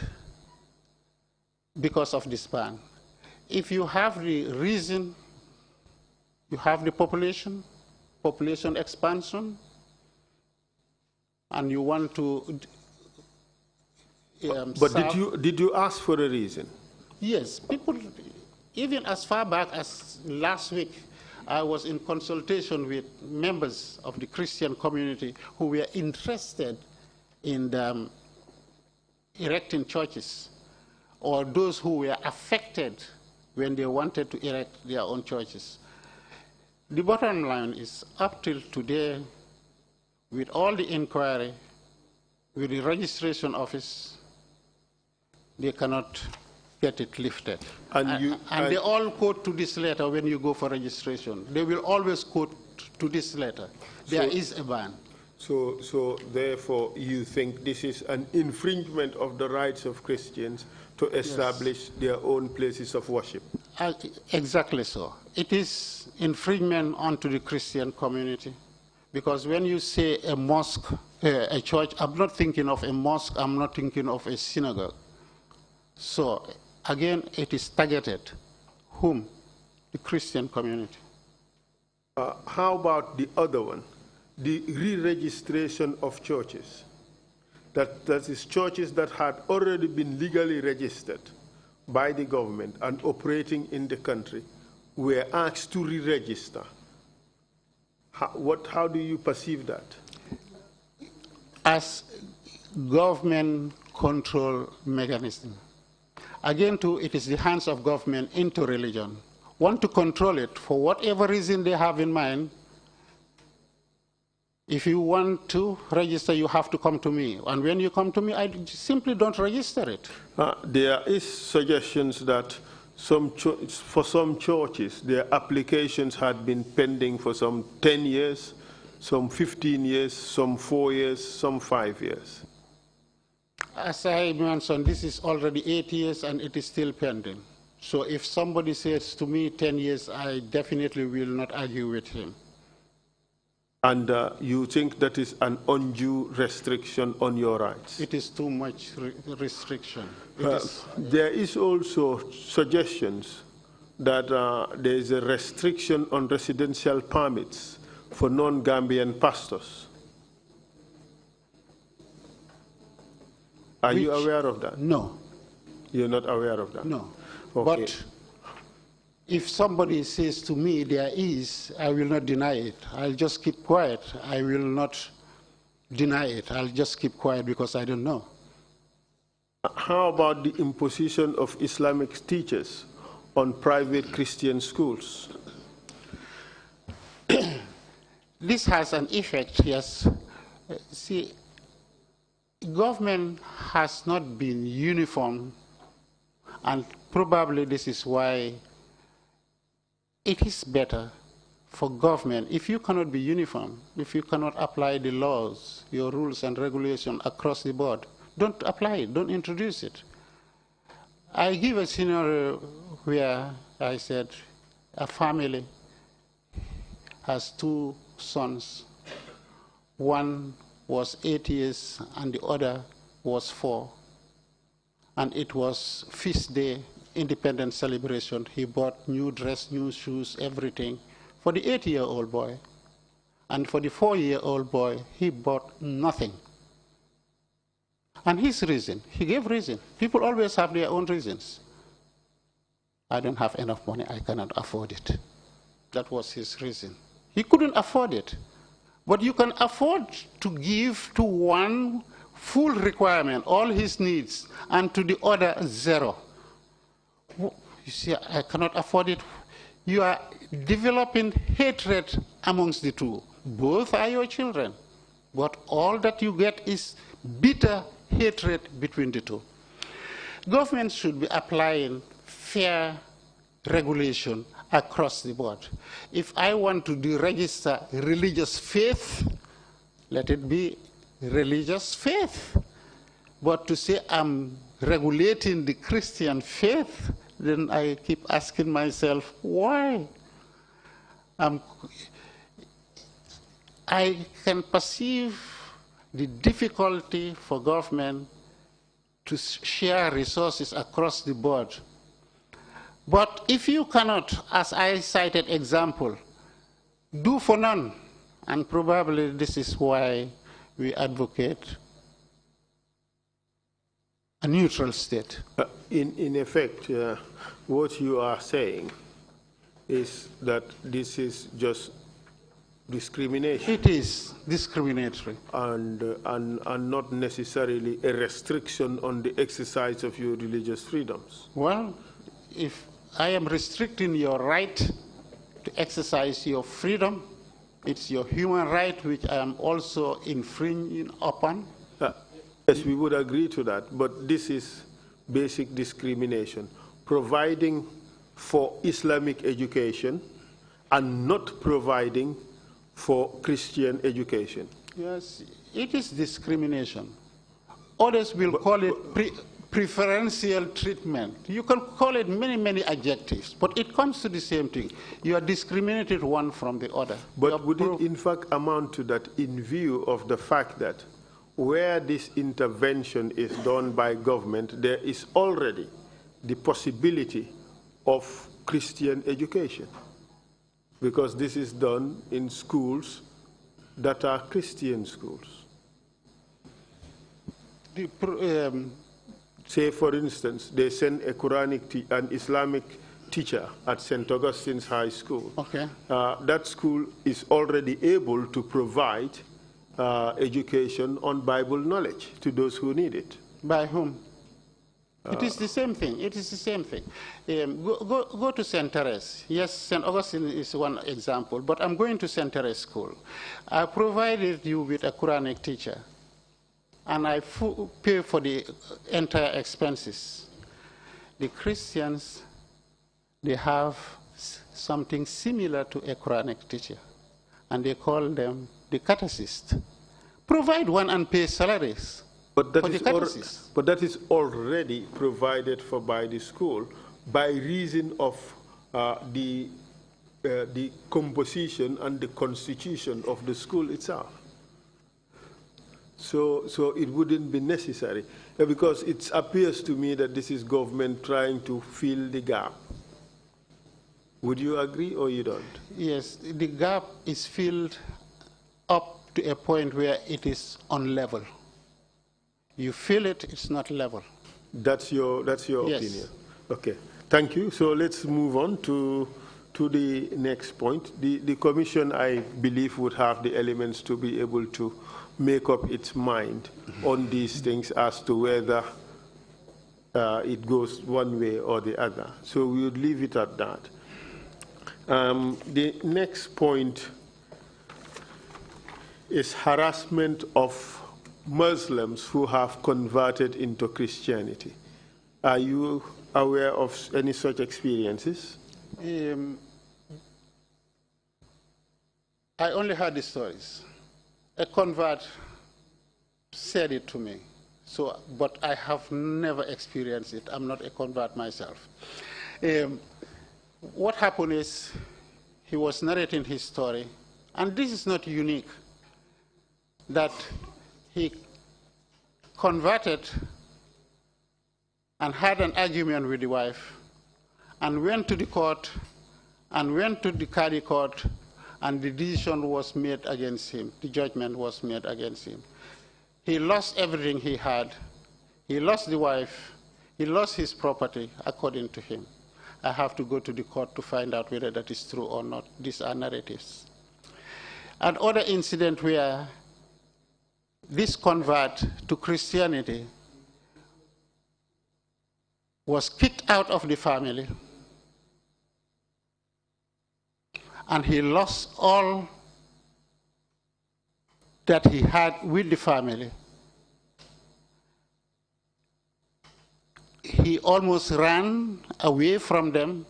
S3: because of this ban. If you have the reason, you have the population expansion, and you want to
S2: but did you ask for a reason?
S3: Yes, people, even as far back as last week, I was in consultation with members of the Christian community who were interested in erecting churches, or those who were affected when they wanted to erect their own churches. The bottom line is, up till today, with all the inquiry, with the registration office, they cannot get it lifted. And they all quote to this letter when you go for registration. They will always quote to this letter. There is a ban.
S2: So therefore, you think this is an infringement of the rights of Christians to establish their own places of worship?
S3: Exactly so. It is infringement onto the Christian community. Because when you say a mosque, a church, I'm not thinking of a mosque, I'm not thinking of a synagogue. So, again, it is targeted. Whom? The Christian community.
S2: How about the other one? the re-registration of churches. That is churches that had already been legally registered by the government and operating in the country were asked to re-register. How do you perceive that?
S3: As government control mechanism. Again, too, it is the hands of government into religion. Want to control it for whatever reason they have in mind. If you want to register, you have to come to me. And when you come to me, I simply don't register it.
S2: There is suggestions that for some churches, their applications had been pending for some 10 years, some 15 years, some 4 years, some 5 years.
S3: As I mentioned, this is already 8 years and it is still pending. So if somebody says to me 10 years, I definitely will not argue with him.
S2: And you think that is an undue restriction on your rights?
S3: It is too much restriction.
S2: There is also suggestions that there is a restriction on residential permits for non-Gambian pastors. Are you aware of that?
S3: No.
S2: You're not aware of that?
S3: No.
S2: Okay.
S3: But if somebody says to me there is, I will not deny it. I'll just keep quiet. I will not deny it. I'll just keep quiet because I don't know.
S2: How about the imposition of Islamic teachers on private Christian schools?
S3: This has an effect, yes. See, government has not been uniform, and probably this is why it is better for government, if you cannot be uniform, if you cannot apply the laws, your rules and regulations across the board, don't apply it, don't introduce it. I give a scenario where I said a family has 2 sons. One was 8 years and the other was 4. And it was feast day, independence celebration. He bought new dress, new shoes, everything for the 8-year-old boy. And for the 4-year-old boy, he bought nothing. And his reason, he gave reason. People always have their own reasons. I don't have enough money, I cannot afford it. That was his reason. He couldn't afford it. But you can afford to give to one full requirement, all his needs, and to the other 0. You see, I cannot afford it. You are developing hatred amongst the two. Both are your children. But all that you get is bitter hatred between the two. Government should be applying fair regulation across the board. If I want to deregister religious faith, let it be religious faith. But to say I'm regulating the Christian faith, then I keep asking myself, why? I can perceive the difficulty for government to share resources across the board. But if you cannot, as I cited example, do for none, and probably this is why we advocate a neutral state.
S2: In effect, what you are saying is that this is just discrimination.
S3: It is discriminatory.
S2: And not necessarily a restriction on the exercise of your religious freedoms.
S3: Well, if I am restricting your right to exercise your freedom, it's your human right which I am also infringing upon.
S2: Yes, we would agree to that, but this is basic discrimination, providing for Islamic education and not providing for Christian education.
S3: Yes, it is discrimination. Others will call it preferential treatment. You can call it many, many adjectives, but it comes to the same thing. You are discriminated one from the other.
S2: But would it in fact amount to that in view of the fact that where this intervention is done by government, there is already the possibility of Christian education? Because this is done in schools that are Christian schools? Say, for instance, they send a Quranic, an Islamic teacher at St. Augustine's High School.
S3: Okay.
S2: That school is already able to provide education on Bible knowledge to those who need it.
S3: By whom? It is the same thing. It is the same thing. Go to St. Therese. Yes, St. Augustine is one example, but I'm going to St. Therese School. I provided you with a Quranic teacher, and I pay for the entire expenses. The Christians, they have something similar to a Quranic teacher, and they call them the catechist. Provide one and pay salaries.
S2: But that is already provided for by the school by reason of the composition and the constitution of the school itself. So it wouldn't be necessary, because it appears to me that this is government trying to fill the gap. Would you agree or you don't?
S3: Yes, the gap is filled up to a point where it is on level. You feel it, it's not level.
S2: That's your
S3: Yes.
S2: opinion. Okay, thank you. So let's move on to the next point. The commission, I believe, would have the elements to be able to make up its mind on these things as to whether it goes one way or the other. So we would leave it at that. The next point is harassment of Muslims who have converted into Christianity. Are you aware of any such experiences?
S3: I only heard the stories. A convert said it to me, but I have never experienced it. I'm not a convert myself. What happened is he was narrating his story, and this is not unique, that he converted and had an argument with the wife and went to the court and went to the Kadi court, and the decision was made against him. The judgment was made against him. He lost everything he had. He lost the wife. He lost his property, according to him. I have to go to the court to find out whether that is true or not. These are narratives. Another incident where this convert to Christianity was kicked out of the family, and he lost all that he had with the family. He almost ran away from them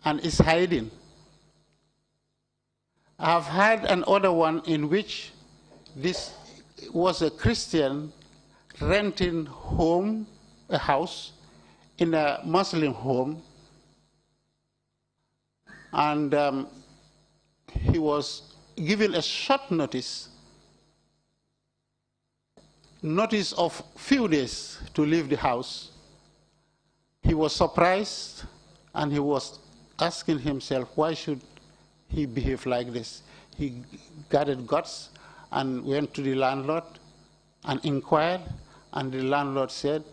S3: and is hiding. I've had another one in which this was a Christian renting a house in a Muslim home, and he was given a short notice of few days to leave the house. He was surprised, and he was asking himself, why should he behave like this? He gathered guts and went to the landlord and inquired, and the landlord said,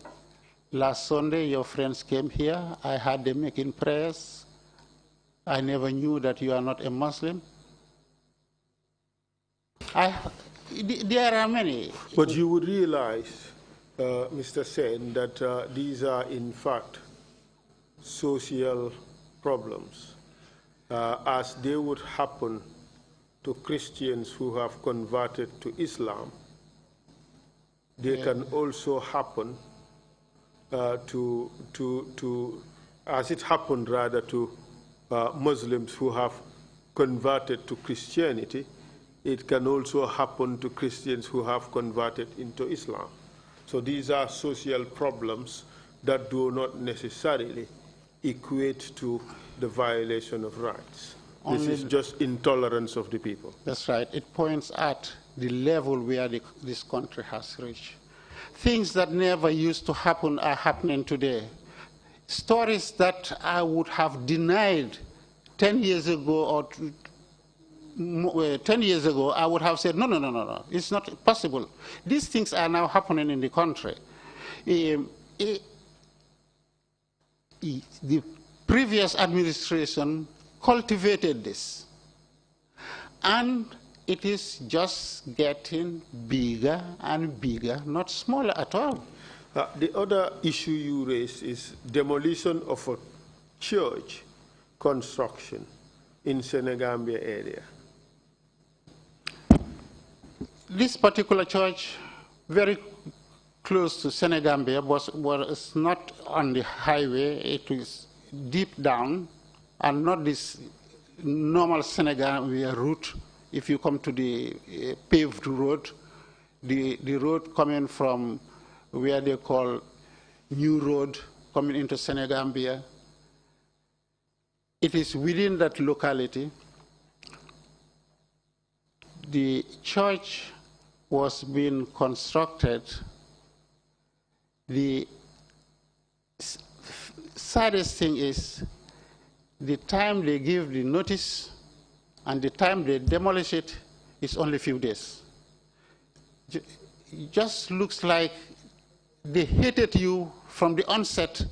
S3: last Sunday your friends came here, I heard them making prayers, I never knew that you are not a Muslim. There are many.
S2: But you would realize, Mr. Saine, that these are in fact social problems, as they would happen to Christians who have converted to Islam. They can also happen as it happened rather to Muslims who have converted to Christianity. It can also happen to Christians who have converted into Islam. So these are social problems that do not necessarily equate to the violation of rights. This is just intolerance of the people.
S3: That's right. It points at the level where this country has reached. Things that never used to happen are happening today. Stories that I would have denied 10 years ago or 10 years ago, I would have said, no, it's not possible. These things are now happening in the country. The previous administration cultivated this, and it is just getting bigger and bigger, not smaller at all.
S2: The other issue you raised is demolition of a church construction in Senegambia area.
S3: This particular church, very close to Senegambia, was not on the highway. It was deep down, and not this normal Senegambia route. If you come to the paved road, the road coming from where they call New Road, coming into Senegambia, it is within that locality. The church was being constructed. The saddest thing is the time they give the notice and the time they demolish it is only a few days. It just looks like they hated you from the onset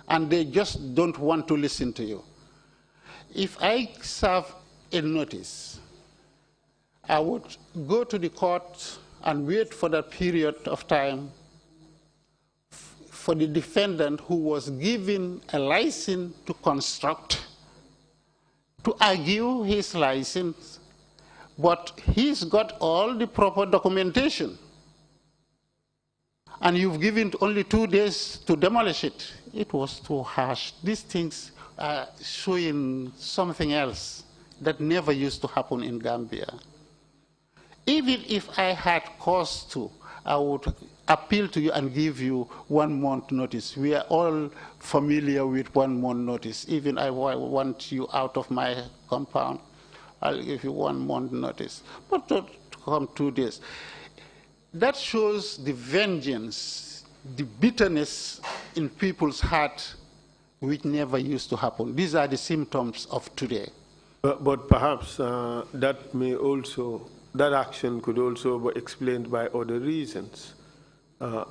S3: and they just don't want to listen to you. If I serve a notice, I would go to the court and wait for that period of time for the defendant who was given a license to construct to argue his license, but he's got all the proper documentation. And you've given only 2 days to demolish it. It was too harsh. These things are showing something else that never used to happen in Gambia. Even if I had cause to, I would appeal to you and give you 1 month notice. We are all familiar with 1 month notice. Even I want you out of my compound, I'll give you 1 month notice. But don't come 2 days. That shows the vengeance, the bitterness in people's heart, which never used to happen. These are the symptoms of today.
S2: But perhaps that action could also be explained by other reasons,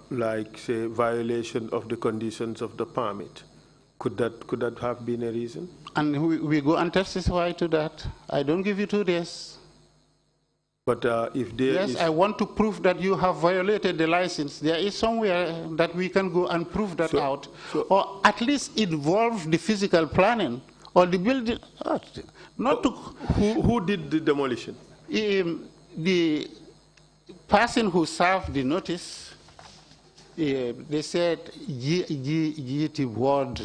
S2: like, say, violation of the conditions of the permit. Could that have been a reason?
S3: And we go and testify to that. I don't give you 2 days.
S2: But if there
S3: yes, I want to prove that you have violated the license. There is somewhere that we can go and prove that out, or at least involve the physical planning or the building. Not to.
S2: Who did the demolition?
S3: The person who served the notice. They said GT board,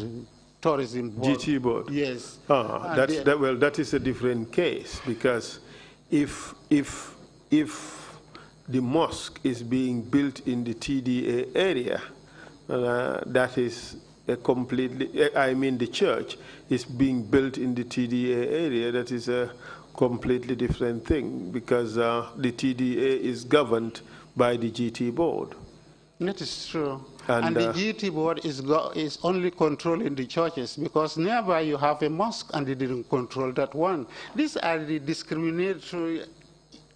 S3: tourism board.
S2: GT board.
S3: Yes.
S2: Well, that is a different case, because if the mosque is being built in the TDA area, that is a completely, I mean the church is being built in the TDA area, that is a completely different thing, because the TDA is governed by the GT board.
S3: That is true. And the GT board is only controlling the churches, because nearby you have a mosque and they didn't control that one. These are the discriminatory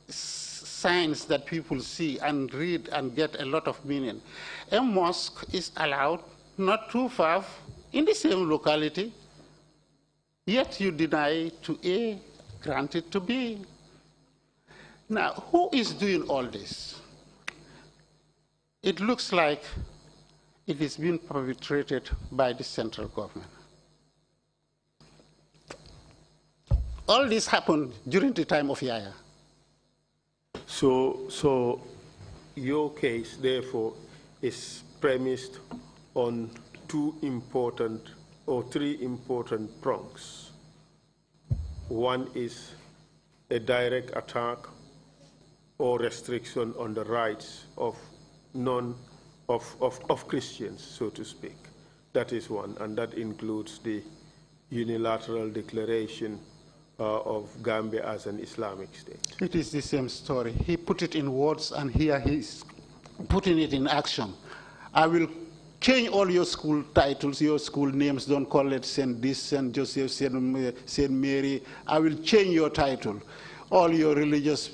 S3: signs that people see and read and get a lot of meaning. A mosque is allowed not too far in the same locality, yet you deny to A, grant it to B. Now, who is doing all this? It looks like it is being perpetrated by the central government. All this happened during the time of Yaya.
S2: So your case, therefore, is premised on 2 important or 3 important prongs. One is a direct attack or restriction on the rights of Christians, so to speak. That is one, and that includes the unilateral declaration of Gambia as an Islamic state.
S3: It is the same story. He put it in words, and here he's putting it in action. I will change all your school titles, your school names. Don't call it St. This, St. Joseph, St. Mary. I will change your title. all your religious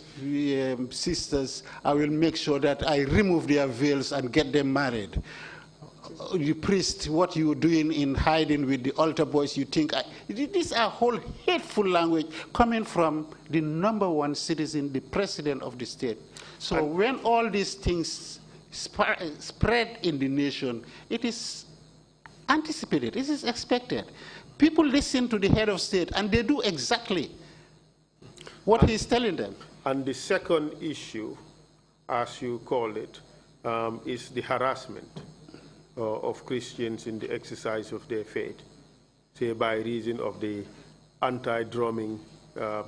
S3: sisters, I will make sure that I remove their veils and get them married. The priest, what you're doing in hiding with the altar boys, you think, these are whole hateful language coming from the #1 citizen, the president of the state. So when all these things spread in the nation, it is anticipated, it is expected. People listen to the head of state and they do exactly what he's telling them.
S2: And the second issue, as you call it, is the harassment of Christians in the exercise of their faith, say by reason of the anti-drumming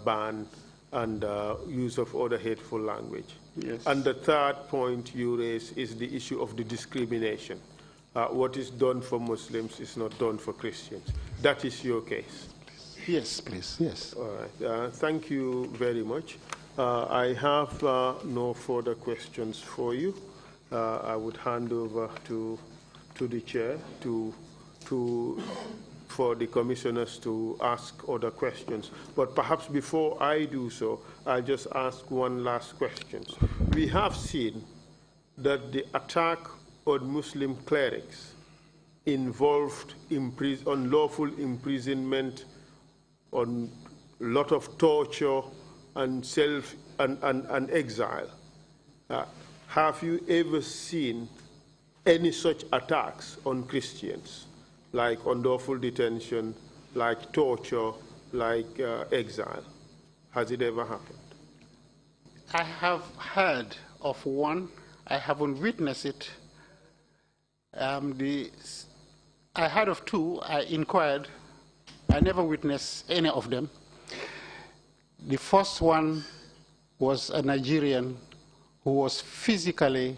S2: ban and use of other hateful language.
S3: Yes.
S2: And the third point you raise is the issue of the discrimination. What is done for Muslims is not done for Christians. That is your case.
S3: Yes, please, yes.
S2: All right, thank you very much. I have no further questions for you. I would hand over to the chair for the commissioners to ask other questions. But perhaps before I do so, I'll just ask one last question. We have seen that the attack on Muslim clerics involved unlawful imprisonment, on a lot of torture and exile. Have you ever seen any such attacks on Christians, like unlawful detention, like torture, like exile? Has it ever happened?
S3: I have heard of one. I haven't witnessed it. I heard of two. I inquired. I never witnessed any of them. The first one was a Nigerian who was physically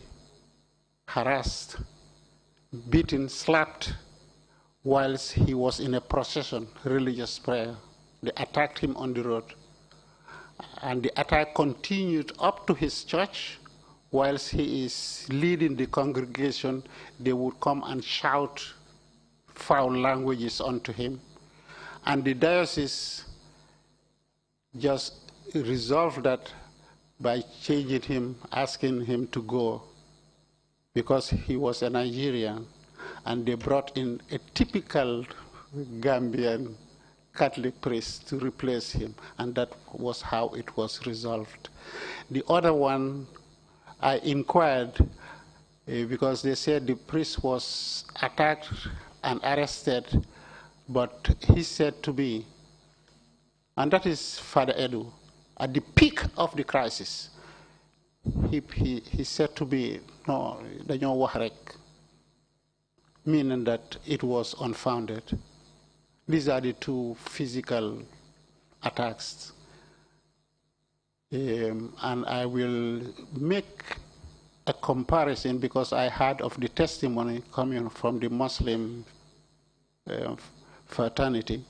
S3: harassed, beaten, slapped, whilst he was in a procession, religious prayer. They attacked him on the road. And the attack continued up to his church. Whilst he is leading the congregation, they would come and shout foul languages onto him. And the diocese just resolved that by changing him, asking him to go, because he was a Nigerian, and they brought in a typical Gambian Catholic priest to replace him, and that was how it was resolved. The other one, I inquired because they said the priest was attacked and arrested, but he said to me, and that is Father Edu, at the peak of the crisis, he said to me, no, dañoo wax rek, meaning that it was unfounded. These are the two physical attacks. And I will make a comparison because I heard of the testimony coming from the Muslim fraternity.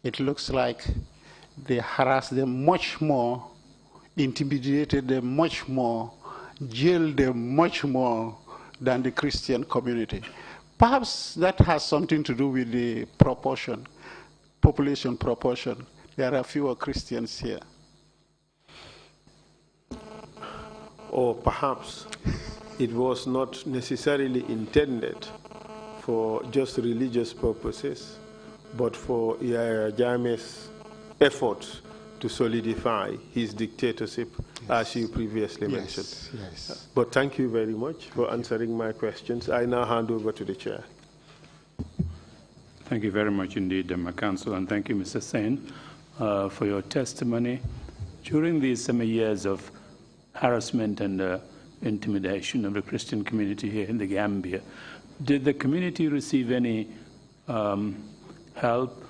S3: It looks like they harassed them much more, intimidated them much more, jailed them much more than the Christian community. Perhaps that has something to do with the proportion, population proportion. There are fewer Christians here.
S2: Or perhaps it was not necessarily intended for just religious purposes, but for Yahya Jammeh's efforts to solidify his dictatorship, yes, as you previously mentioned.
S3: Yes.
S2: But thank you very much for answering my questions. I now hand over to the chair.
S1: Thank you very much indeed, my counsel, and thank you, Mr. Saine, for your testimony. During these years of harassment and intimidation of the Christian community here in the Gambia, did the community receive any help,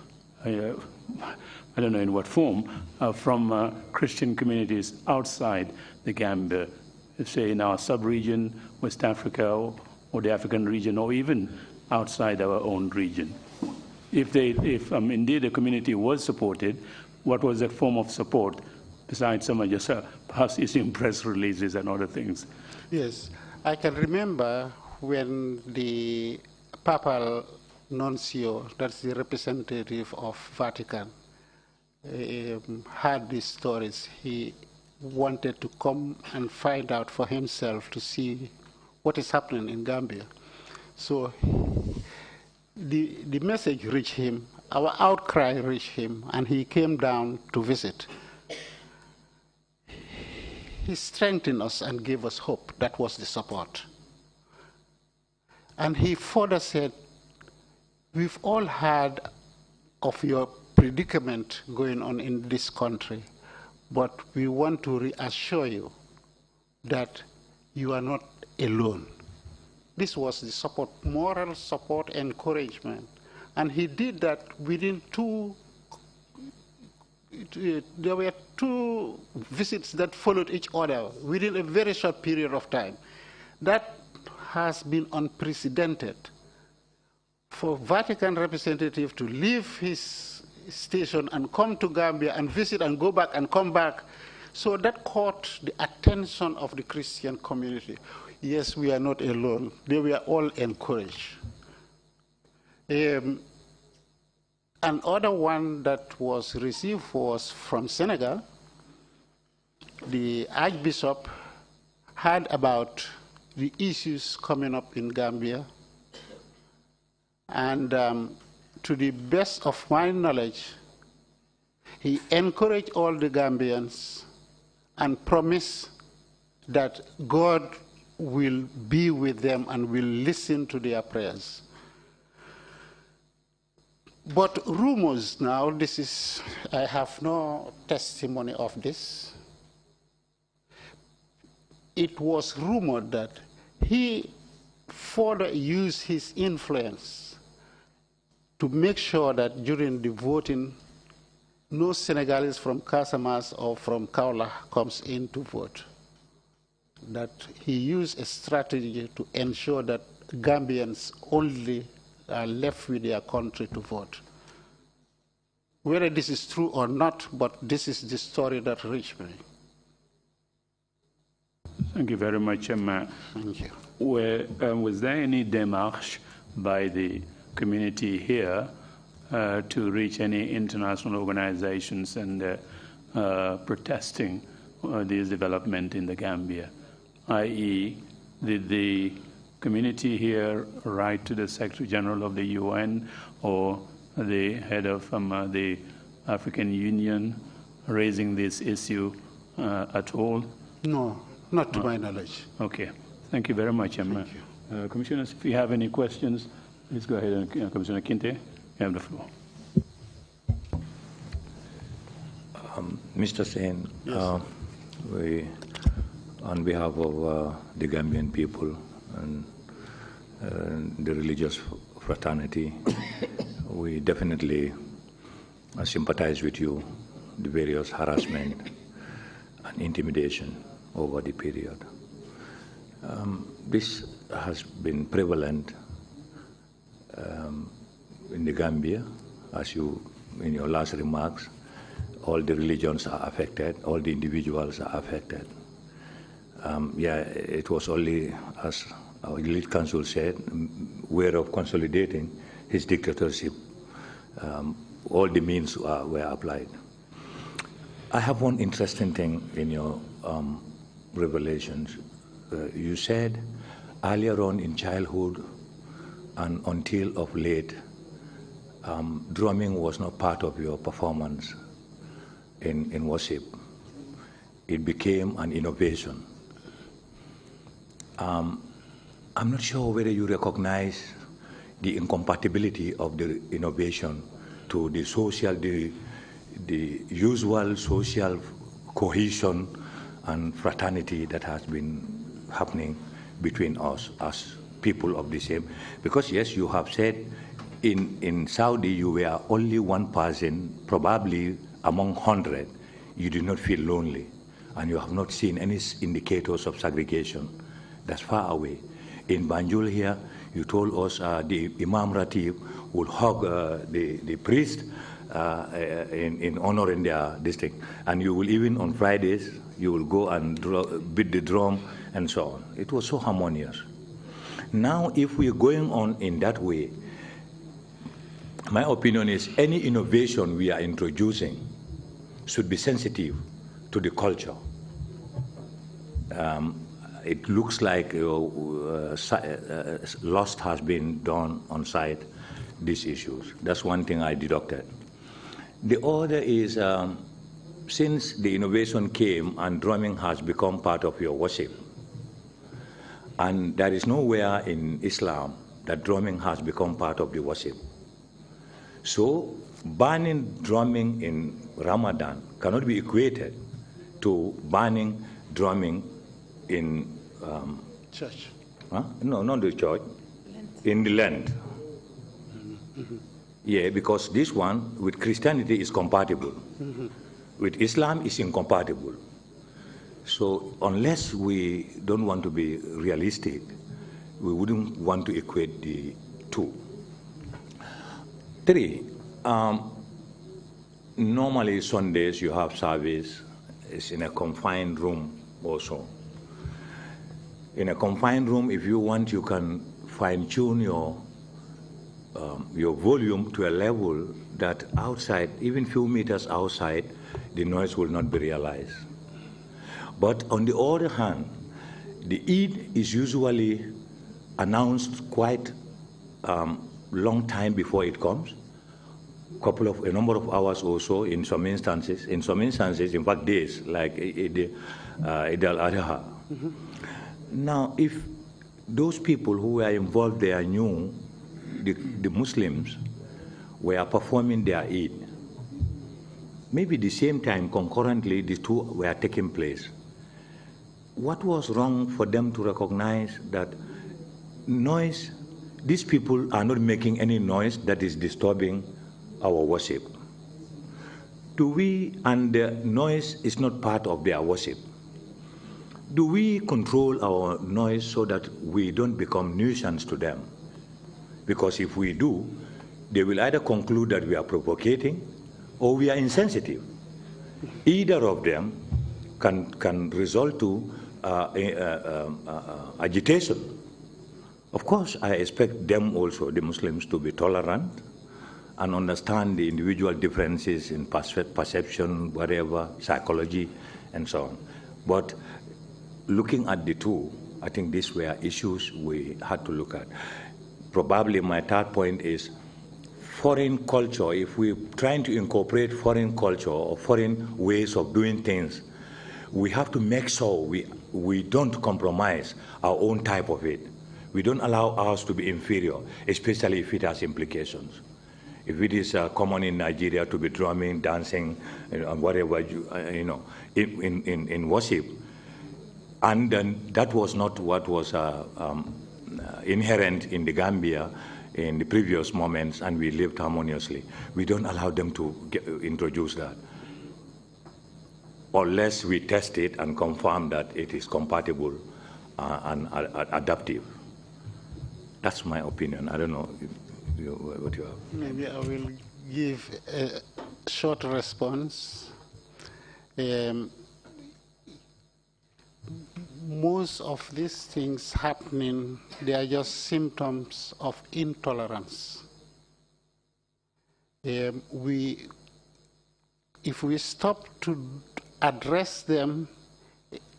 S1: I don't know in what form, from Christian communities outside the Gambia, say in our sub-region, West Africa, or the African region, or even outside our own region? If indeed the community was supported, what was the form of support, besides some of just perhaps issuing press releases and other things?
S3: Yes, I can remember when the Papal Nuncio, that's the representative of Vatican, heard these stories, he wanted to come and find out for himself to see what is happening in Gambia. So the message reached him, our outcry reached him, and he came down to visit. He strengthened us and gave us hope. That was the support. And he further said, we've all heard of your predicament going on in this country, but we want to reassure you that you are not alone. This was the support, moral support, encouragement. And he did that within there were 2 visits that followed each other within a very short period of time. That has been unprecedented. For Vatican representative to leave his station and come to Gambia and visit and go back and come back. So that caught the attention of the Christian community. Yes, we are not alone. They were all encouraged. Another one that was received was from Senegal. The Archbishop heard about the issues coming up in Gambia. And to the best of my knowledge, he encouraged all the Gambians and promised that God will be with them and will listen to their prayers. But rumors now, I have no testimony of this. It was rumored that he further used his influence to make sure that during the voting, no Senegalese from Casamance or from Kaula comes in to vote. That he used a strategy to ensure that Gambians only are left with their country to vote. Whether this is true or not, but this is the story that reached me.
S1: Thank you very much,
S3: Thank you.
S1: Was there any démarche by the community here to reach any international organizations and protesting this development in the Gambia? I.e., did the community here write to the Secretary General of the UN or the head of the African Union raising this issue at all?
S3: No, not to my knowledge.
S1: Okay. Thank you very much.
S3: Thank you.
S1: Commissioners, if you have any questions, please go ahead. And Commissioner Kinte, you have the floor.
S4: Mr. Saine,
S3: yes,
S4: we, on behalf of the Gambian people and the religious fraternity, we definitely sympathize with you, the various harassment and intimidation over the period. This has been prevalent in the Gambia, as you, in your last remarks, all the religions are affected, all the individuals are affected. It was only, as our elite council said, way of consolidating his dictatorship. All the means were applied. I have one interesting thing in your revelations. You said earlier on in childhood and until of late, drumming was not part of your performance in worship. It became an innovation. I'm not sure whether you recognize the incompatibility of the innovation to the social, the usual social cohesion and fraternity that has been happening between us as people of the same. Because yes, you have said in Saudi you were only one person, probably among 100, you did not feel lonely, and you have not seen any indicators of segregation. That's far away. In Banjul here, you told us the Imam Ratib would hug the priest in honor in their district. And you will even on Fridays, you will go and beat the drum and so on. It was so harmonious. Now, if we are going on in that way, my opinion is any innovation we are introducing should be sensitive to the culture. It looks like loss has been done on site, these issues. That's one thing I deducted. The other is, since the innovation came and drumming has become part of your worship, and there is nowhere in Islam that drumming has become part of the worship. So banning drumming in Ramadan cannot be equated to banning drumming in
S3: church.
S4: No, not the church, in the land. Yeah, because this one with Christianity is compatible. With Islam is incompatible. So unless we don't want to be realistic, we wouldn't want to equate the two. 3, normally Sundays you have service. It's in a confined room also. In a confined room, if you want, you can fine-tune your volume to a level that outside, even few meters outside, the noise will not be realized. But on the other hand, the Eid is usually announced quite long time before it comes, a number of hours or so in some instances. In some instances, in fact, days, like Eid al-Adha. Now, if those people who were involved there knew the Muslims were performing their Eid, maybe the same time, concurrently, the two were taking place. What was wrong for them to recognize that noise, these people are not making any noise that is disturbing our worship? And the noise is not part of their worship. Do we control our noise so that we don't become nuisance to them? Because if we do, they will either conclude that we are provocating or we are insensitive. Either of them can result to agitation. Of course, I expect them also, the Muslims, to be tolerant and understand the individual differences in perception, whatever, psychology, and so on. But looking at the two, I think these were issues we had to look at. Probably my third point is foreign culture. If we're trying to incorporate foreign culture or foreign ways of doing things, we have to make sure we don't compromise our own type of it. We don't allow ours to be inferior, especially if it has implications. If it is common in Nigeria to be drumming, dancing, and whatever, in worship, and then that was not what was inherent in the Gambia in the previous moments, and we lived harmoniously. We don't allow them to introduce that, unless we test it and confirm that it is compatible and adaptive. That's my opinion. I don't know what you have.
S3: Maybe I will give a short response. Most of these things happening, they are just symptoms of intolerance. If we stop to address them,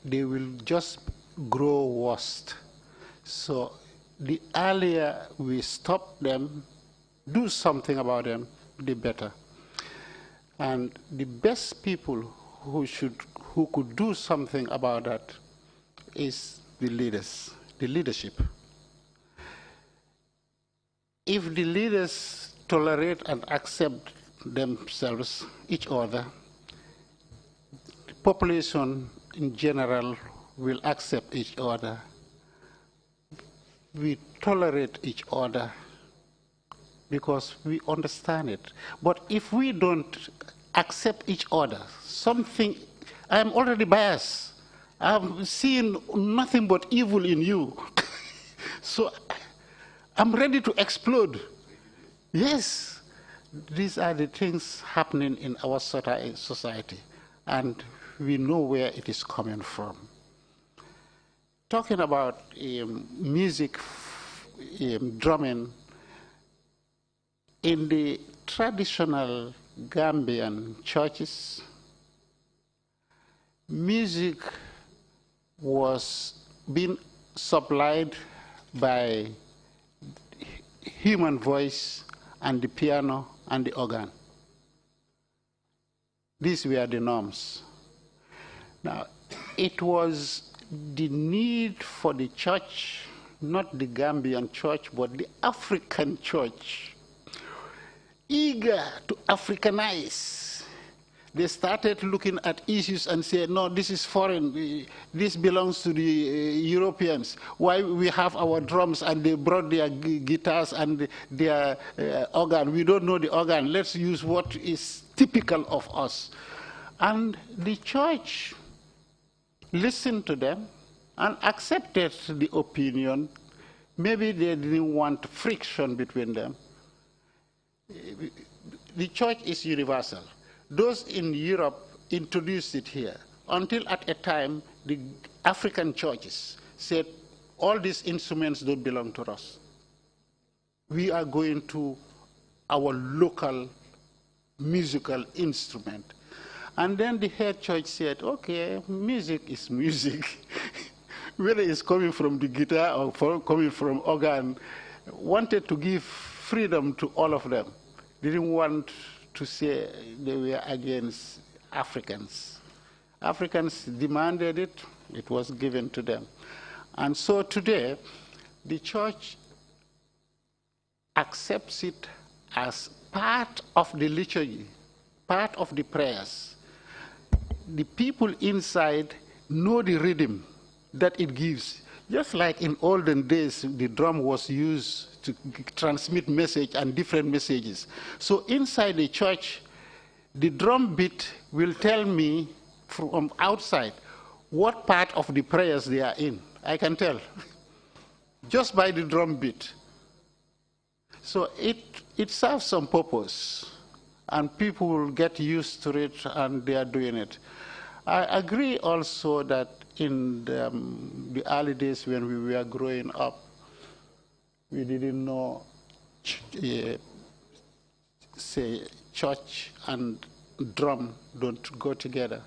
S3: they will just grow worse. So the earlier we stop them, do something about them, the better. And the best people who could do something about that is the leaders, the leadership. If the leaders tolerate and accept themselves, each other, the population in general will accept each other. We tolerate each other because we understand it. But if we don't accept each other, I'm already biased. I've seen nothing but evil in you. So I'm ready to explode. Yes, these are the things happening in our society, and we know where it is coming from. Talking about music, drumming, in the traditional Gambian churches, music was being supplied by human voice and the piano and the organ. These were the norms. Now, it was the need for the church, not the Gambian church, but the African church, eager to Africanize. They started looking at issues and said, no, this is foreign. This belongs to the Europeans. Why we have our drums and they brought their guitars and their organ. We don't know the organ. Let's use what is typical of us. And the church listened to them and accepted the opinion. Maybe they didn't want friction between them. The church is universal. Those in Europe introduced it here, until at a time the African churches said, all these instruments don't belong to us. We are going to our local musical instrument. And then the head church said, okay, music is music. Whether it's coming from the guitar or coming from organ, wanted to give freedom to all of them. Didn't want to say they were against Africans. Africans demanded it, it was given to them. And so today, the church accepts it as part of the liturgy, part of the prayers. The people inside know the rhythm that it gives. Just like in olden days, the drum was used to transmit message and different messages. So inside the church, the drum beat will tell me from outside what part of the prayers they are in. I can tell, just by the drum beat. So it serves some purpose, and people will get used to it, and they are doing it. I agree also that in the early days when we were growing up, we didn't know, say, church and drum don't go together.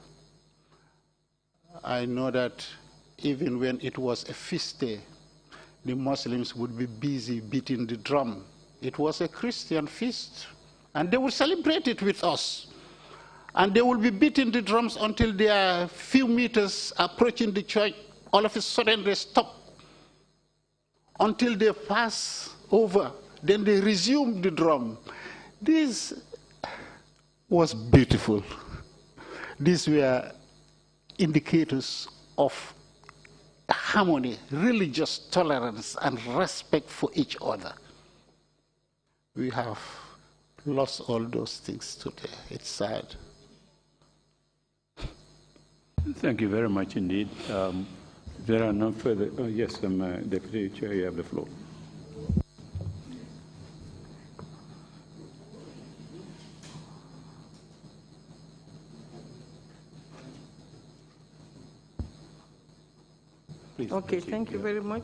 S3: I know that even when it was a feast day, the Muslims would be busy beating the drum. It was a Christian feast, and they would celebrate it with us. And they will be beating the drums until they are a few meters approaching the church. All of a sudden they stop until they pass over. Then they resume the drum. This was beautiful. These were indicators of harmony, religious tolerance, and respect for each other. We have lost all those things today. It's sad.
S1: Thank you very much indeed. There are no further. Oh, yes, Deputy Chair, you have the floor. Please
S5: okay,
S1: proceed.
S5: thank you very much.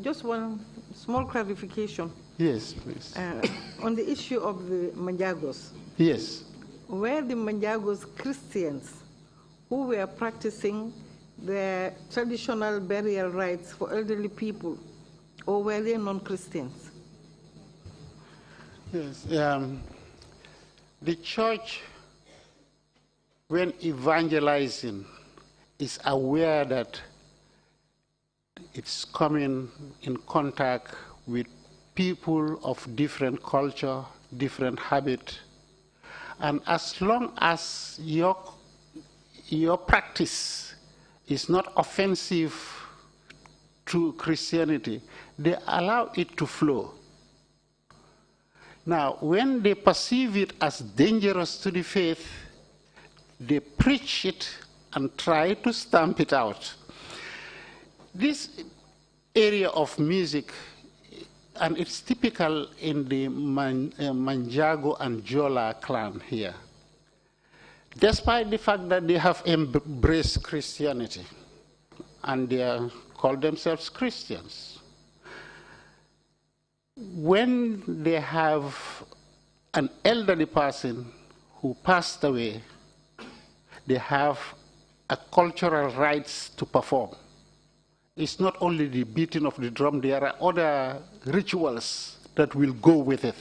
S5: Just one small clarification.
S3: Yes, please.
S5: On the issue of the Manjagos.
S3: Yes.
S5: Were the Manjagos Christians who were practicing their traditional burial rites for elderly people, or were they non-Christians?
S3: Yes. The church, when evangelizing, is aware that it's coming in contact with people of different culture, different habit. And as long as your practice is not offensive to Christianity, they allow it to flow. Now, when they perceive it as dangerous to the faith, they preach it and try to stamp it out. This area of music, and it's typical in the Manjago and Jola clan here, despite the fact that they have embraced Christianity and they call themselves Christians. When they have an elderly person who passed away, they have a cultural rites to perform. It's not only the beating of the drum, there are other rituals that will go with it.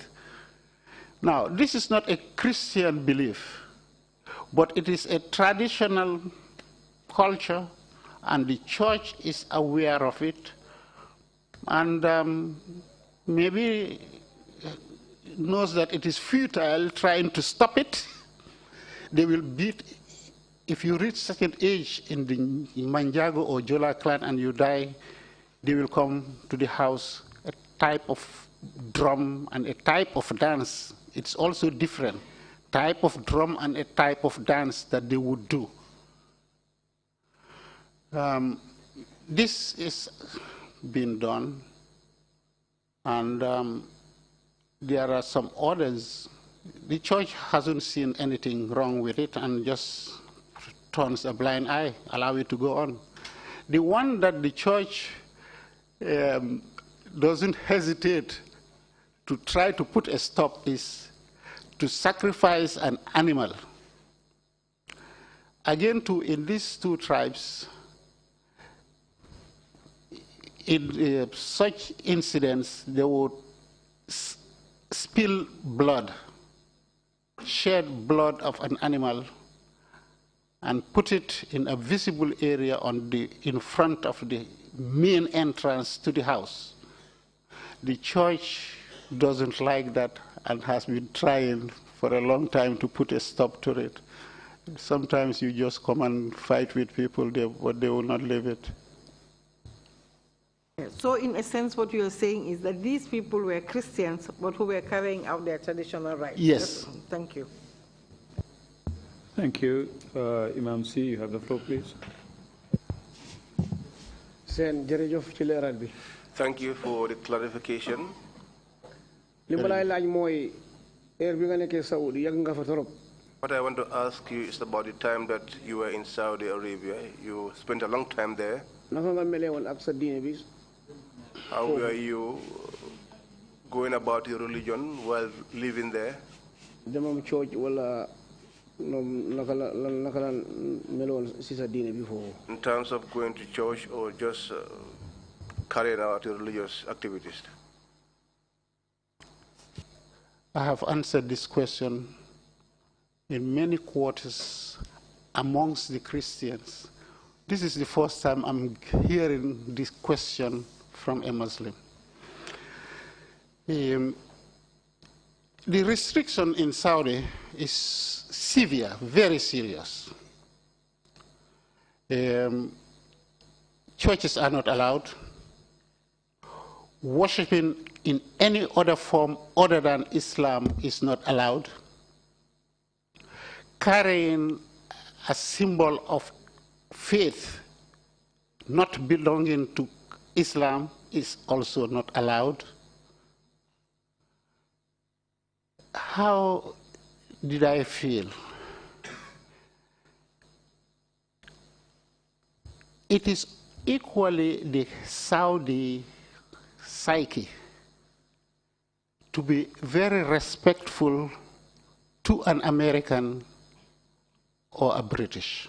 S3: Now, this is not a Christian belief, but it is a traditional culture, and the church is aware of it, and maybe knows that it is futile trying to stop it. They will beat. If you reach certain age in the Manjago or Jola clan and you die, they will come to the house, a type of drum and a type of dance. It's also different, type of drum and a type of dance that they would do. This is being done, and there are some others. The church hasn't seen anything wrong with it and just turns a blind eye, allow it to go on. The one that the church doesn't hesitate to try to put a stop is to sacrifice an animal. Again, in these two tribes, in such incidents, they would spill blood, shed blood of an animal, and put it in a visible area in front of the main entrance to the house. The church doesn't like that and has been trying for a long time to put a stop to it. Sometimes you just come and fight with people, but they will not leave it.
S5: So in a sense, what you are saying is that these people were Christians, but who were carrying out their traditional rites.
S3: Yes.
S5: Thank you.
S1: Thank you. Imam C, you have the floor, please.
S6: Thank you for the clarification. What I want to ask you is about the time that you were in Saudi Arabia. You spent a long time there. How were you going about your religion while living there? In terms of going to church or just carrying out your religious activities?
S3: I have answered this question in many quarters amongst the Christians. This is the first time I'm hearing this question from a Muslim. The restriction in Saudi is severe, very serious. Churches are not allowed. Worshipping in any other form other than Islam is not allowed. Carrying a symbol of faith not belonging to Islam is also not allowed. How did I feel? It is equally the Saudi psyche to be very respectful to an American or a British.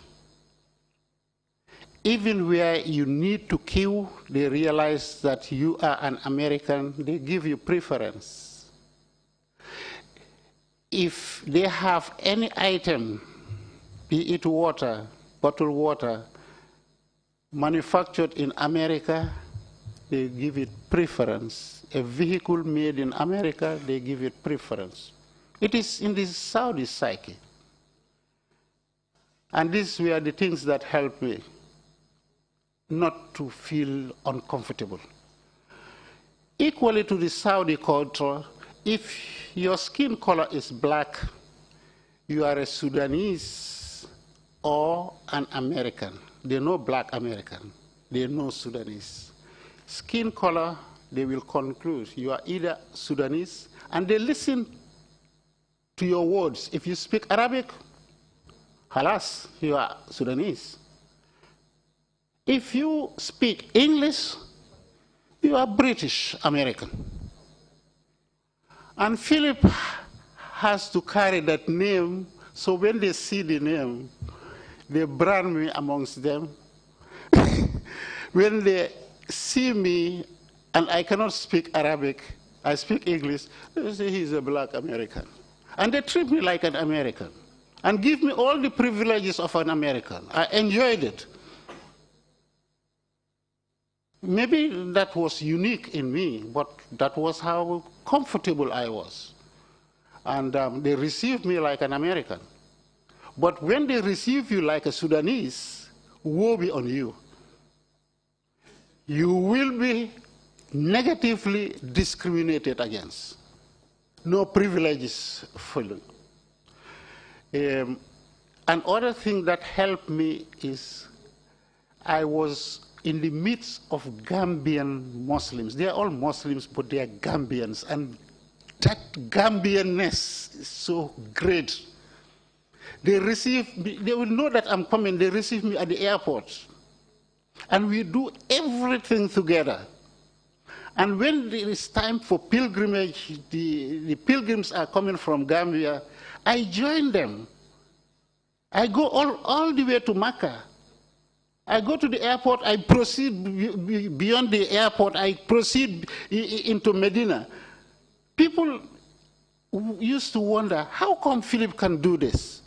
S3: Even where you need to queue, they realize that you are an American, they give you preference. If they have any item, be it water, bottled water, manufactured in America, they give it preference. A vehicle made in America, they give it preference. It is in the Saudi psyche. And these were the things that helped me not to feel uncomfortable. Equally to the Saudi culture, if your skin color is black, you are a Sudanese or an American. They know black American. They know Sudanese. Skin color, they will conclude you are either Sudanese, and they listen to your words. If you speak Arabic, halas, you are Sudanese. If you speak English, you are British American. And Philip has to carry that name, so when they see the name, They brand me amongst them. When they see me, and I cannot speak Arabic, I speak English, they say he's a black American. And they treat me like an American and give me all the privileges of an American. I enjoyed it. Maybe that was unique in me, but that was how comfortable I was. And they received me like an American. But when they receive you like a Sudanese, woe be on you. You will be negatively discriminated against. No privileges for you. Another thing that helped me is I was in the midst of Gambian Muslims. They are all Muslims, but they are Gambians. And that Gambianness is so great. They receive me, they will know that I'm coming. They receive me at the airport. And we do everything together. And when there is time for pilgrimage, the pilgrims are coming from Gambia, I join them. I go all the way to Mecca. I go to the airport, I proceed beyond the airport, I proceed into Medina. People used to wonder, how come Philip can do this?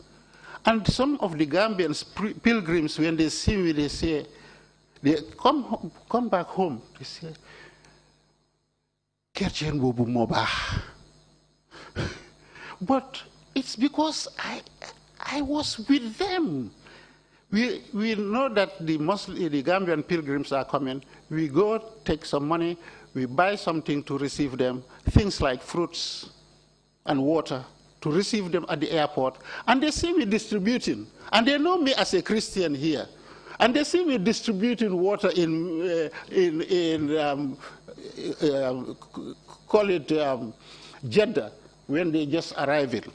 S3: And some of the Gambians, pilgrims, when they see me, they say, they come back home, they say, but it's because I was with them. We know that the Gambian pilgrims are coming. We go take some money, we buy something to receive them, things like fruits and water to receive them at the airport. And they see me distributing. And they know me as a Christian here. And they see me distributing water call it Jeddah, when they just arrived.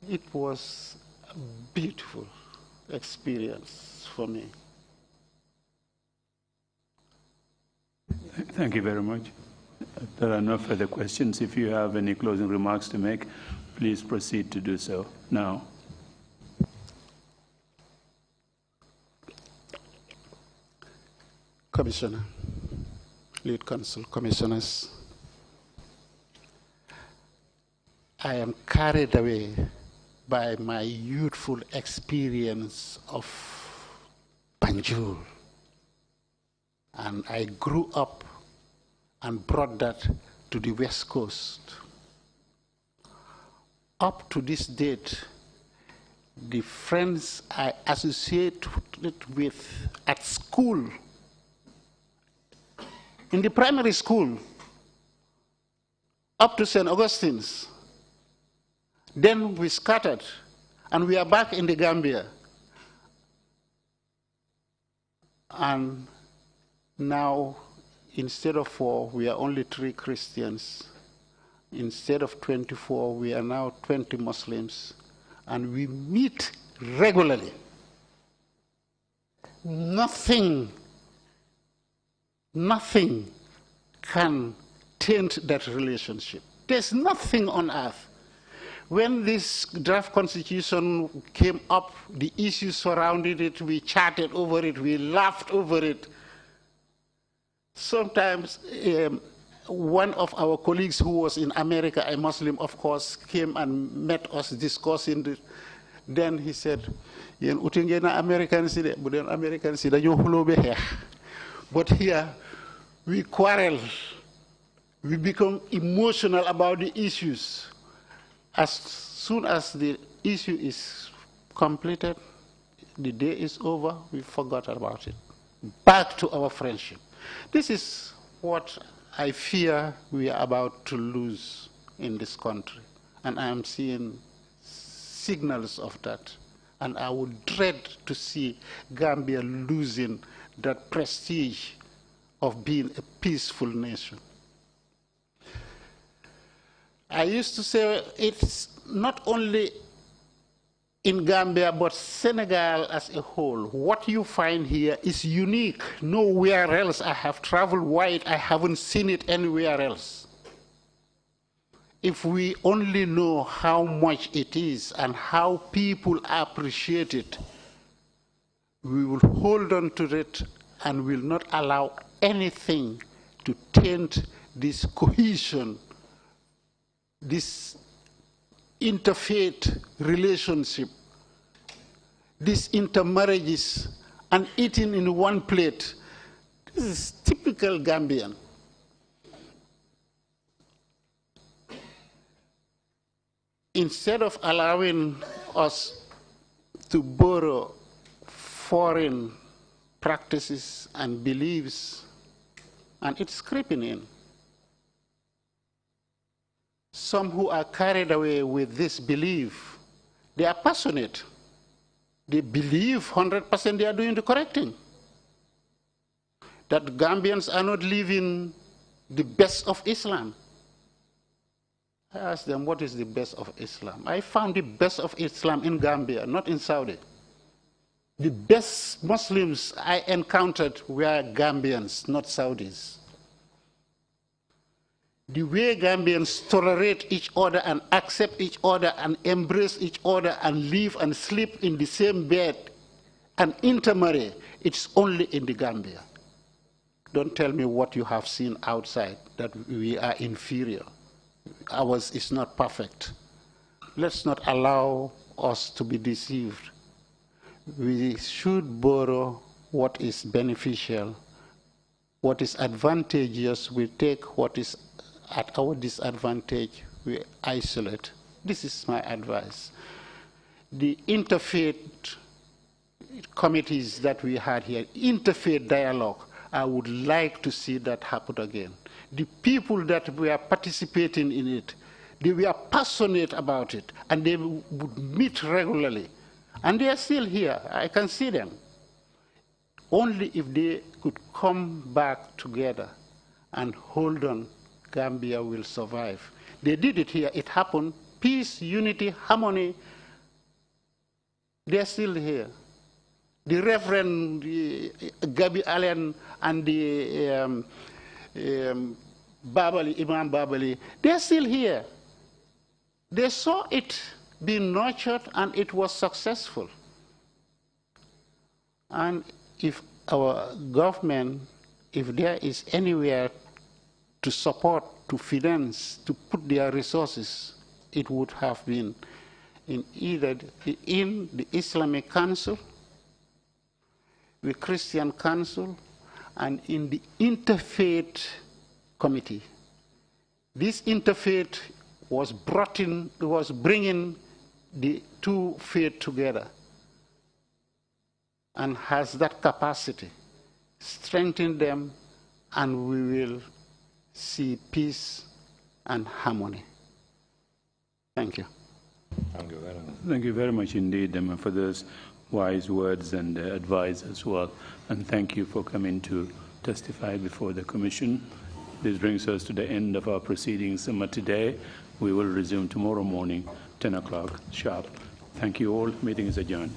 S3: It was a beautiful experience for me.
S1: Thank you very much. There are no further questions. If you have any closing remarks to make, please proceed to do so now.
S3: Commissioner, Lead Counsel, Commissioners, I am carried away by my youthful experience of Banjul. And I grew up and brought that to the West Coast. Up to this date, the friends I associated with at school, in the primary school, up to St. Augustine's, then we scattered, and we are back in the Gambia. And now, instead of 4, we are only 3 Christians. Instead of 24, we are now 20 Muslims. And we meet regularly. Nothing can taint that relationship. There's nothing on earth. When this draft constitution came up, the issues surrounding it, we chatted over it, we laughed over it. Sometimes one of our colleagues who was in America, a Muslim, of course, came and met us discussing it. Then he said, but here, we quarrel. We become emotional about the issues. As soon as the issue is completed, the day is over, we forgot about it. Back to our friendship. This is what I fear we are about to lose in this country. And I am seeing signals of that. And I would dread to see Gambia losing that prestige of being a peaceful nation. I used to say it's not only in Gambia, but Senegal as a whole. What you find here is unique. Nowhere else. I have traveled wide. I haven't seen it anywhere else. If we only know how much it is and how people appreciate it, we will hold on to it and will not allow anything to taint this cohesion, this interfaith relationship, these intermarriages, and eating in one plate. This is typical Gambian. Instead of allowing us to borrow foreign practices and beliefs, and it's creeping in. Some who are carried away with this belief, they are passionate. They believe 100% they are doing the correct thing. That Gambians are not living the best of Islam. I asked them, what is the best of Islam? I found the best of Islam in Gambia, not in Saudi. The best Muslims I encountered were Gambians, not Saudis. The way Gambians tolerate each other and accept each other and embrace each other and live and sleep in the same bed and intermarry, it's only in the Gambia. Don't tell me what you have seen outside, that we are inferior. Ours is not perfect. Let's not allow us to be deceived. We should borrow what is beneficial, what is advantageous, we take what is at our disadvantage, we isolate. This is my advice. The interfaith committees that we had here, Interfaith Dialogue, I would like to see that happen again. The people that were participating in it, they were passionate about it, and they would meet regularly. And they are still here. I can see them. Only if they could come back together and hold on, Gambia will survive. They did it here. It happened. Peace, unity, harmony. They are still here. The Reverend Gabi Allen and the Imam Babali, they are still here. They saw it being nurtured and it was successful. And if our government, if there is anywhere to support, to finance, to put their resources, it would have been in either in the Islamic Council, the Christian Council, and in the Interfaith Committee. This interfaith was bringing the two faiths together and has that capacity. Strengthen them, and we will see peace and harmony. Thank you.
S4: Thank you very much.
S1: Thank you very much indeed, for those wise words and advice as well. And thank you for coming to testify before the Commission. This brings us to the end of our proceedings today. We will resume tomorrow morning, 10 o'clock sharp. Thank you all. Meeting is adjourned.